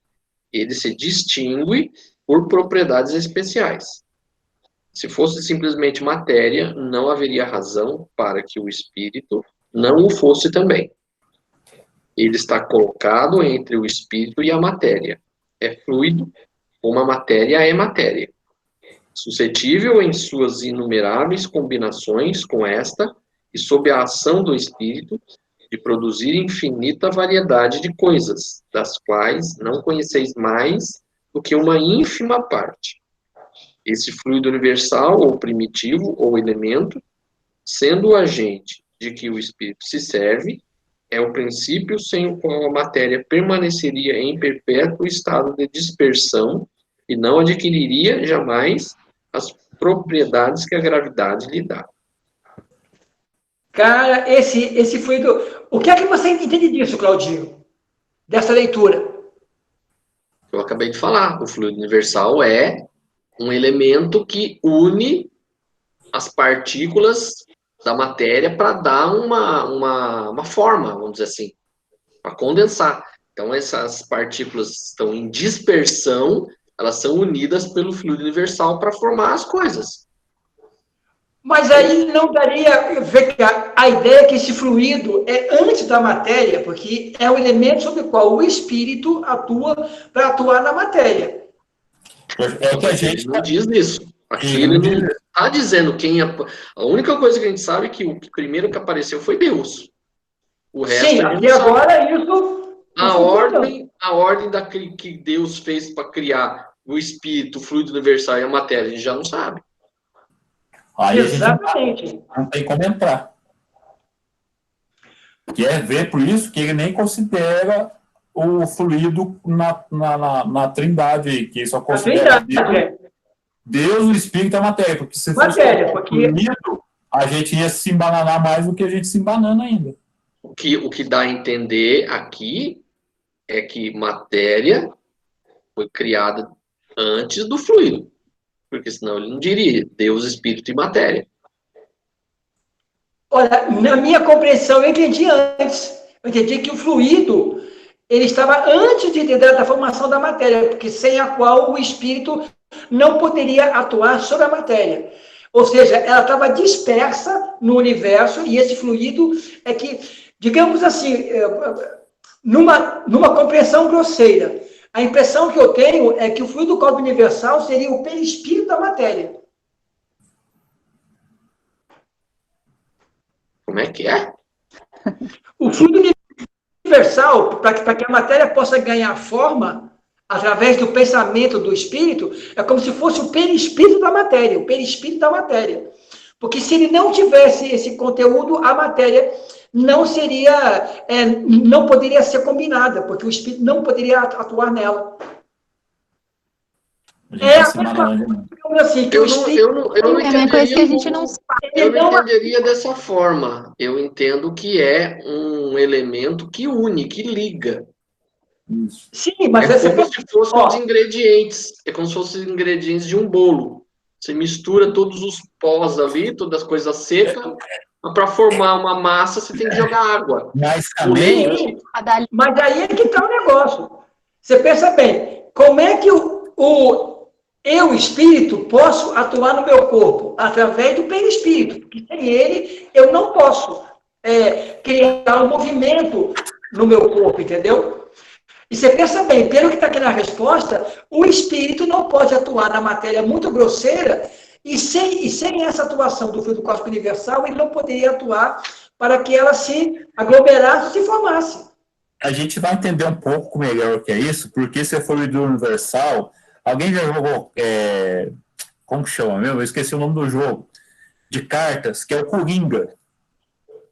ele se distingue por propriedades especiais. Se fosse simplesmente matéria, não haveria razão para que o espírito não o fosse também. Ele está colocado entre o espírito e a matéria. É fluido, como a matéria é matéria. Suscetível em suas inumeráveis combinações com esta, e sob a ação do espírito, de produzir infinita variedade de coisas, das quais não conheceis mais do que uma ínfima parte. Esse fluido universal, ou primitivo, ou elemento, sendo o agente de que o espírito se serve, é o princípio sem o qual a matéria permaneceria em perpétuo estado de dispersão e não adquiriria jamais as propriedades que a gravidade lhe dá. Cara, esse fluido... O que é que você entende disso, Claudinho? Dessa leitura? Eu acabei de falar, o fluido universal é um elemento que une as partículas da matéria para dar uma forma, vamos dizer assim, para condensar. Então, essas partículas estão em dispersão, elas são unidas pelo fluido universal para formar as coisas. Mas aí não daria ver que a ideia é que esse fluido é antes da matéria, porque é o elemento sobre o qual o espírito atua para atuar na matéria. É o que a gente não diz isso. Aqui ele não está dizendo quem... A única coisa que a gente sabe é que o primeiro que apareceu foi Deus. O resto sim, a gente e agora isso... A ordem que Deus fez para criar o espírito, o fluido universal e a matéria, a gente já não sabe. Aí exatamente. Não tem como entrar. Quer ver, por isso que ele nem considera o fluido na trindade aí, que só considera Deus, o Espírito e a matéria, porque se fosse fluido, a gente ia se embananar mais do que a gente se embanana ainda. O que dá a entender aqui é que matéria foi criada antes do fluido, porque senão ele não diria Deus, Espírito e matéria. Olha, na minha compreensão, eu entendi antes. Eu entendi que o fluido, ele estava antes de entender da formação da matéria, porque sem a qual o espírito não poderia atuar sobre a matéria. Ou seja, ela estava dispersa no universo, e esse fluido é que, digamos assim, numa compreensão grosseira, a impressão que eu tenho é que o fluido cósmico universal seria o perispírito da matéria. Como é que é? O fluido universal, para que a matéria possa ganhar forma, através do pensamento do espírito, é como se fosse o perispírito da matéria, o perispírito da matéria. Porque se ele não tivesse esse conteúdo, a matéria não seria, não poderia ser combinada, porque o espírito não poderia atuar nela. Eu não entenderia dessa forma. Eu entendo que é um elemento que une, que liga. Sim, mas é como se fossem os ingredientes. É como se fossem os ingredientes de um bolo. Você mistura todos os pós ali, todas as coisas secas, para formar uma massa, você tem que jogar água. Mas aí é que está o negócio. Você pensa bem, como é que eu, espírito, posso atuar no meu corpo? Através do perispírito, porque sem ele eu não posso criar um movimento no meu corpo, entendeu? E você pensa bem, pelo que está aqui na resposta, o espírito não pode atuar na matéria muito grosseira, e sem essa atuação do fluido cósmico universal, ele não poderia atuar para que ela se aglomerasse e se formasse. A gente vai entender um pouco melhor o que é isso, porque se for fluido universal, alguém já jogou, como que chama mesmo? Eu esqueci o nome do jogo, de cartas, que é o Coringa.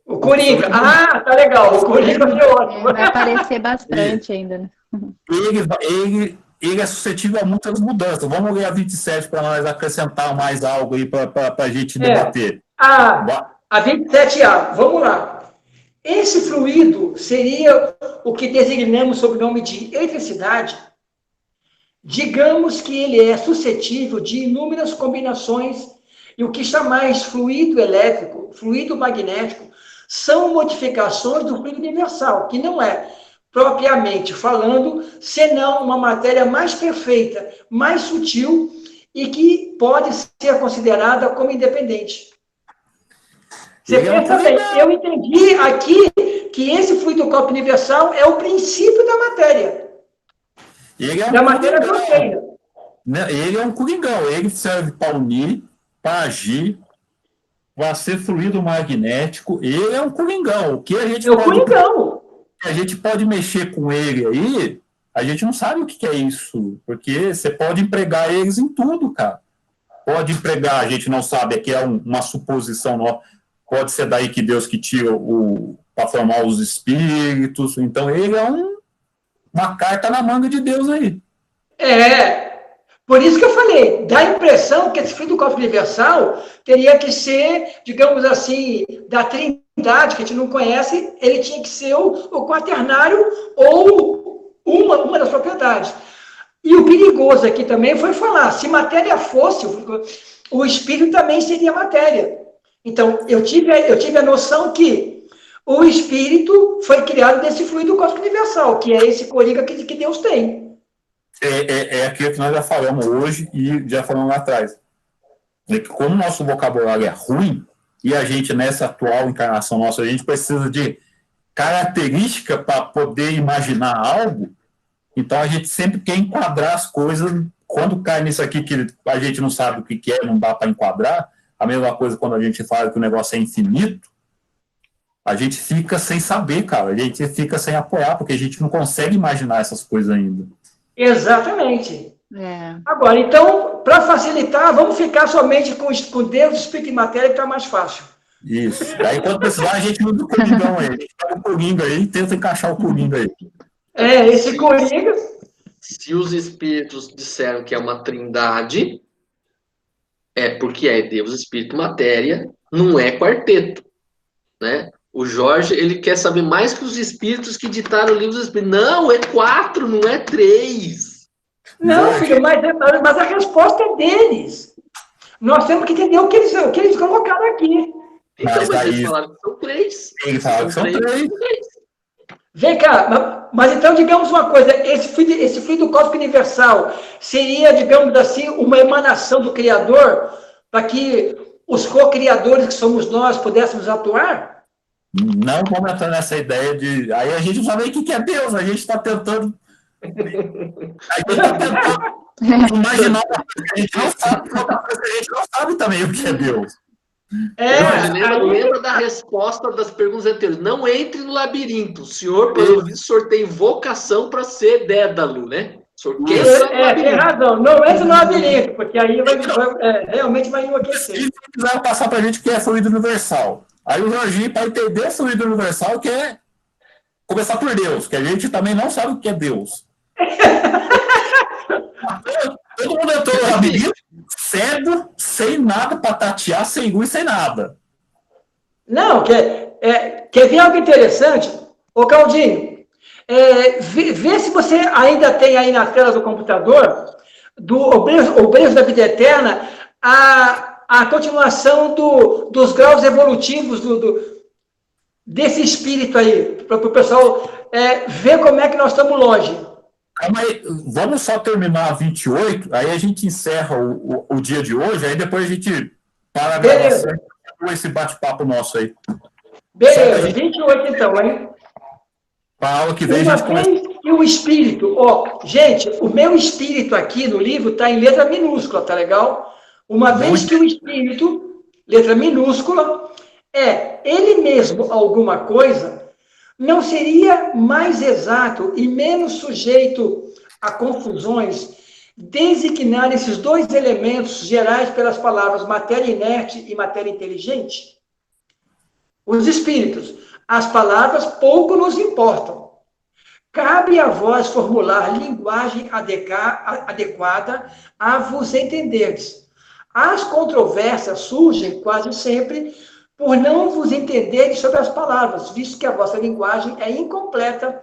O Coringa, tá legal, o Coringa é ótimo. Vai aparecer bastante ainda, né? Ele é suscetível a muitas mudanças. Vamos ler a 27 para nós acrescentar mais algo aí para a gente debater. A 27A, vamos lá. Esse fluido seria o que designamos sob o nome de eletricidade. Digamos que ele é suscetível de inúmeras combinações, e o que chamais fluido elétrico, fluido magnético, são modificações do fluido universal, que não é, propriamente falando, senão uma matéria mais perfeita, mais sutil, e que pode ser considerada como independente. Você pensa bem, eu entendi aqui que esse fluido cósmico universal é o princípio da matéria. Da matéria grosseira. Ele é um coringão, ele serve para unir, para agir, para ser fluido magnético, ele é um coringão. O que a gente a gente pode mexer com ele aí, a gente não sabe o que é isso, porque você pode empregar eles em tudo, cara. Pode empregar, a gente não sabe, aqui é uma suposição nossa, pode ser daí que Deus que tira para formar os espíritos, então ele é uma carta na manga de Deus aí. Por isso que eu falei, dá a impressão que esse fluido cósmico universal teria que ser, digamos assim, da trindade, que a gente não conhece, ele tinha que ser o quaternário ou uma das propriedades. E o perigoso aqui também foi falar, se matéria fosse, o espírito também seria matéria. Então, eu tive a noção que o espírito foi criado desse fluido cósmico universal, que é esse coringa que Deus tem. É aquilo que nós já falamos hoje e já falamos lá atrás. É que como o nosso vocabulário é ruim, e a gente, nessa atual encarnação nossa, a gente precisa de característica para poder imaginar algo, então a gente sempre quer enquadrar as coisas. Quando cai nisso aqui que a gente não sabe o que é, não dá para enquadrar, a mesma coisa quando a gente fala que o negócio é infinito, a gente fica sem saber, cara, a gente fica sem apoiar, porque a gente não consegue imaginar essas coisas ainda. Exatamente. Agora, então, para facilitar, vamos ficar somente com Deus, Espírito e Matéria, que está mais fácil. Isso. Aí, quando precisar, a gente usa o Coringão aí. A gente pega o Coringa aí e tenta encaixar o Coringa aí. Esse Coringa... Se os espíritos disseram que é uma trindade, é porque é Deus, Espírito e Matéria, não é quarteto, né? O Jorge, ele quer saber mais que os espíritos que ditaram o livro dos espíritos. Não, é 4, não é 3. Não, filho, mas a resposta é deles. Nós temos que entender o que eles colocaram aqui. Então, mas eles falaram que são 3. Eles falaram que são 3. Vem cá, mas então digamos uma coisa, esse fluido cósmico universal seria, digamos assim, uma emanação do Criador para que os co-criadores que somos nós pudéssemos atuar? Não vamos entrar nessa ideia de... Aí a gente não sabe o que é Deus, a gente está tentando... imaginar uma coisa que a gente não sabe, outra coisa que a gente não sabe também o que é Deus. Lembra da resposta das perguntas anteriores. Não entre no labirinto. O senhor, pelo visto, o senhor tem vocação para ser Dédalo, né? O senhor quer tem razão. Não entre no labirinto, porque aí realmente vai enlouquecer. Se quiser passar para a gente o que é fluido universal. Aí o Jorginho, para entender fluido universal, quer começar por Deus, que a gente também não sabe o que é Deus. Todo mundo entrou no labirinto, cego, sem nada para tatear, sem luz, sem nada. Não, quer ver algo interessante? Ô, Claudinho, vê se você ainda tem aí na tela do computador, do Obreiros da Vida Eterna, a continuação dos graus evolutivos desse espírito aí, para o pessoal ver como é que nós estamos longe. Calma aí, vamos só terminar a 28, aí a gente encerra o dia de hoje, aí depois a gente para a gravação com esse bate-papo nosso aí. Beleza, 28 então, hein? Para a aula que vem a gente começa. E o espírito, gente, o meu espírito aqui no livro está em letra minúscula, tá legal? Uma vez que o espírito, letra minúscula, é ele mesmo alguma coisa, não seria mais exato e menos sujeito a confusões designar esses dois elementos gerais pelas palavras matéria inerte e matéria inteligente? Os espíritos, as palavras pouco nos importam. Cabe a vós formular linguagem adequada a vos entenderdes. As controvérsias surgem quase sempre por não vos entenderdes sobre as palavras, visto que a vossa linguagem é incompleta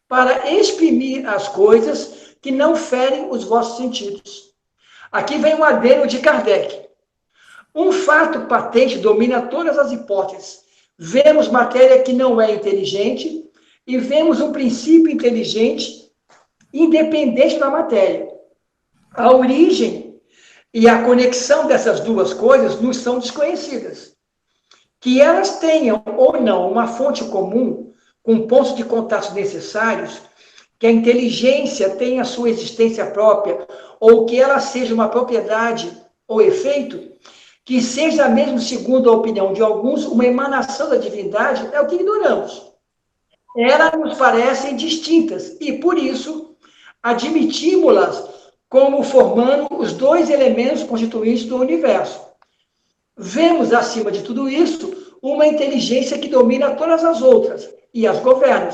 para exprimir as coisas que não ferem os vossos sentidos. Aqui vem um adendo de Kardec. Um fato patente domina todas as hipóteses. Vemos matéria que não é inteligente e vemos um princípio inteligente independente da matéria. A origem e a conexão dessas duas coisas nos são desconhecidas. Que elas tenham ou não uma fonte comum, com pontos de contato necessários, que a inteligência tenha sua existência própria, ou que ela seja uma propriedade ou efeito, que seja mesmo, segundo a opinião de alguns, uma emanação da divindade, é o que ignoramos. Elas nos parecem distintas e, por isso, admitimos-las como formando os dois elementos constituintes do universo. Vemos, acima de tudo isso, uma inteligência que domina todas as outras e as governa,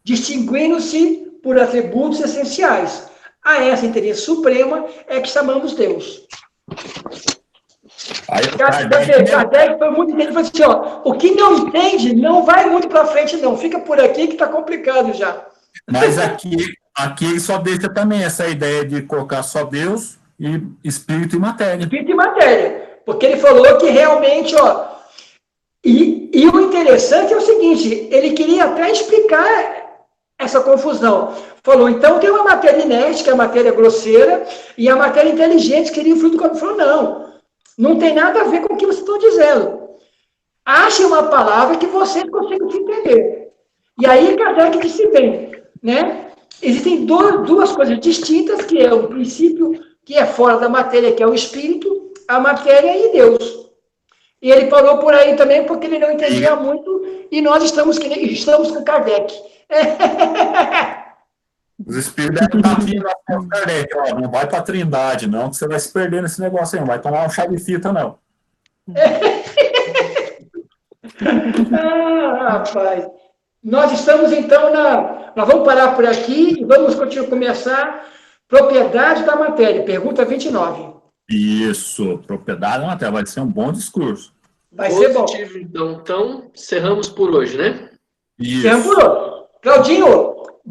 distinguindo-se por atributos essenciais. A essa inteligência suprema é que chamamos Deus. Kardec foi muito inteligente, falou assim, o que não entende não vai muito para frente não, fica por aqui que está complicado já. Mas aqui ele só deixa também essa ideia de colocar só Deus e espírito e matéria. Espírito e matéria. Porque ele falou que realmente, e o interessante é o seguinte, ele queria até explicar essa confusão. Falou, então tem uma matéria inerte, que é a matéria grosseira, e a matéria inteligente, que seria o fruto do corpo. Falou, não tem nada a ver com o que vocês estão dizendo. Ache uma palavra que vocês consigam se entender. E aí Kardec disse bem, né? Existem duas coisas distintas, que é o princípio que é fora da matéria, que é o espírito, a matéria e Deus. E ele parou por aí também porque ele não entendia muito e nós estamos com Kardec. Os espíritos devem estar aqui na Kardec, não vai para a Trindade, não, que você vai se perder nesse negócio aí, não vai tomar um chá de fita, não. Ah, rapaz. Nós estamos, então, Nós vamos parar por aqui e vamos começar propriedade da matéria. Pergunta 29. Isso, propriedade da matéria. Vai ser um bom discurso. Vai ser bom. Positivo, então. Então, encerramos por hoje, né? Isso. Encerramos por hoje. Claudinho,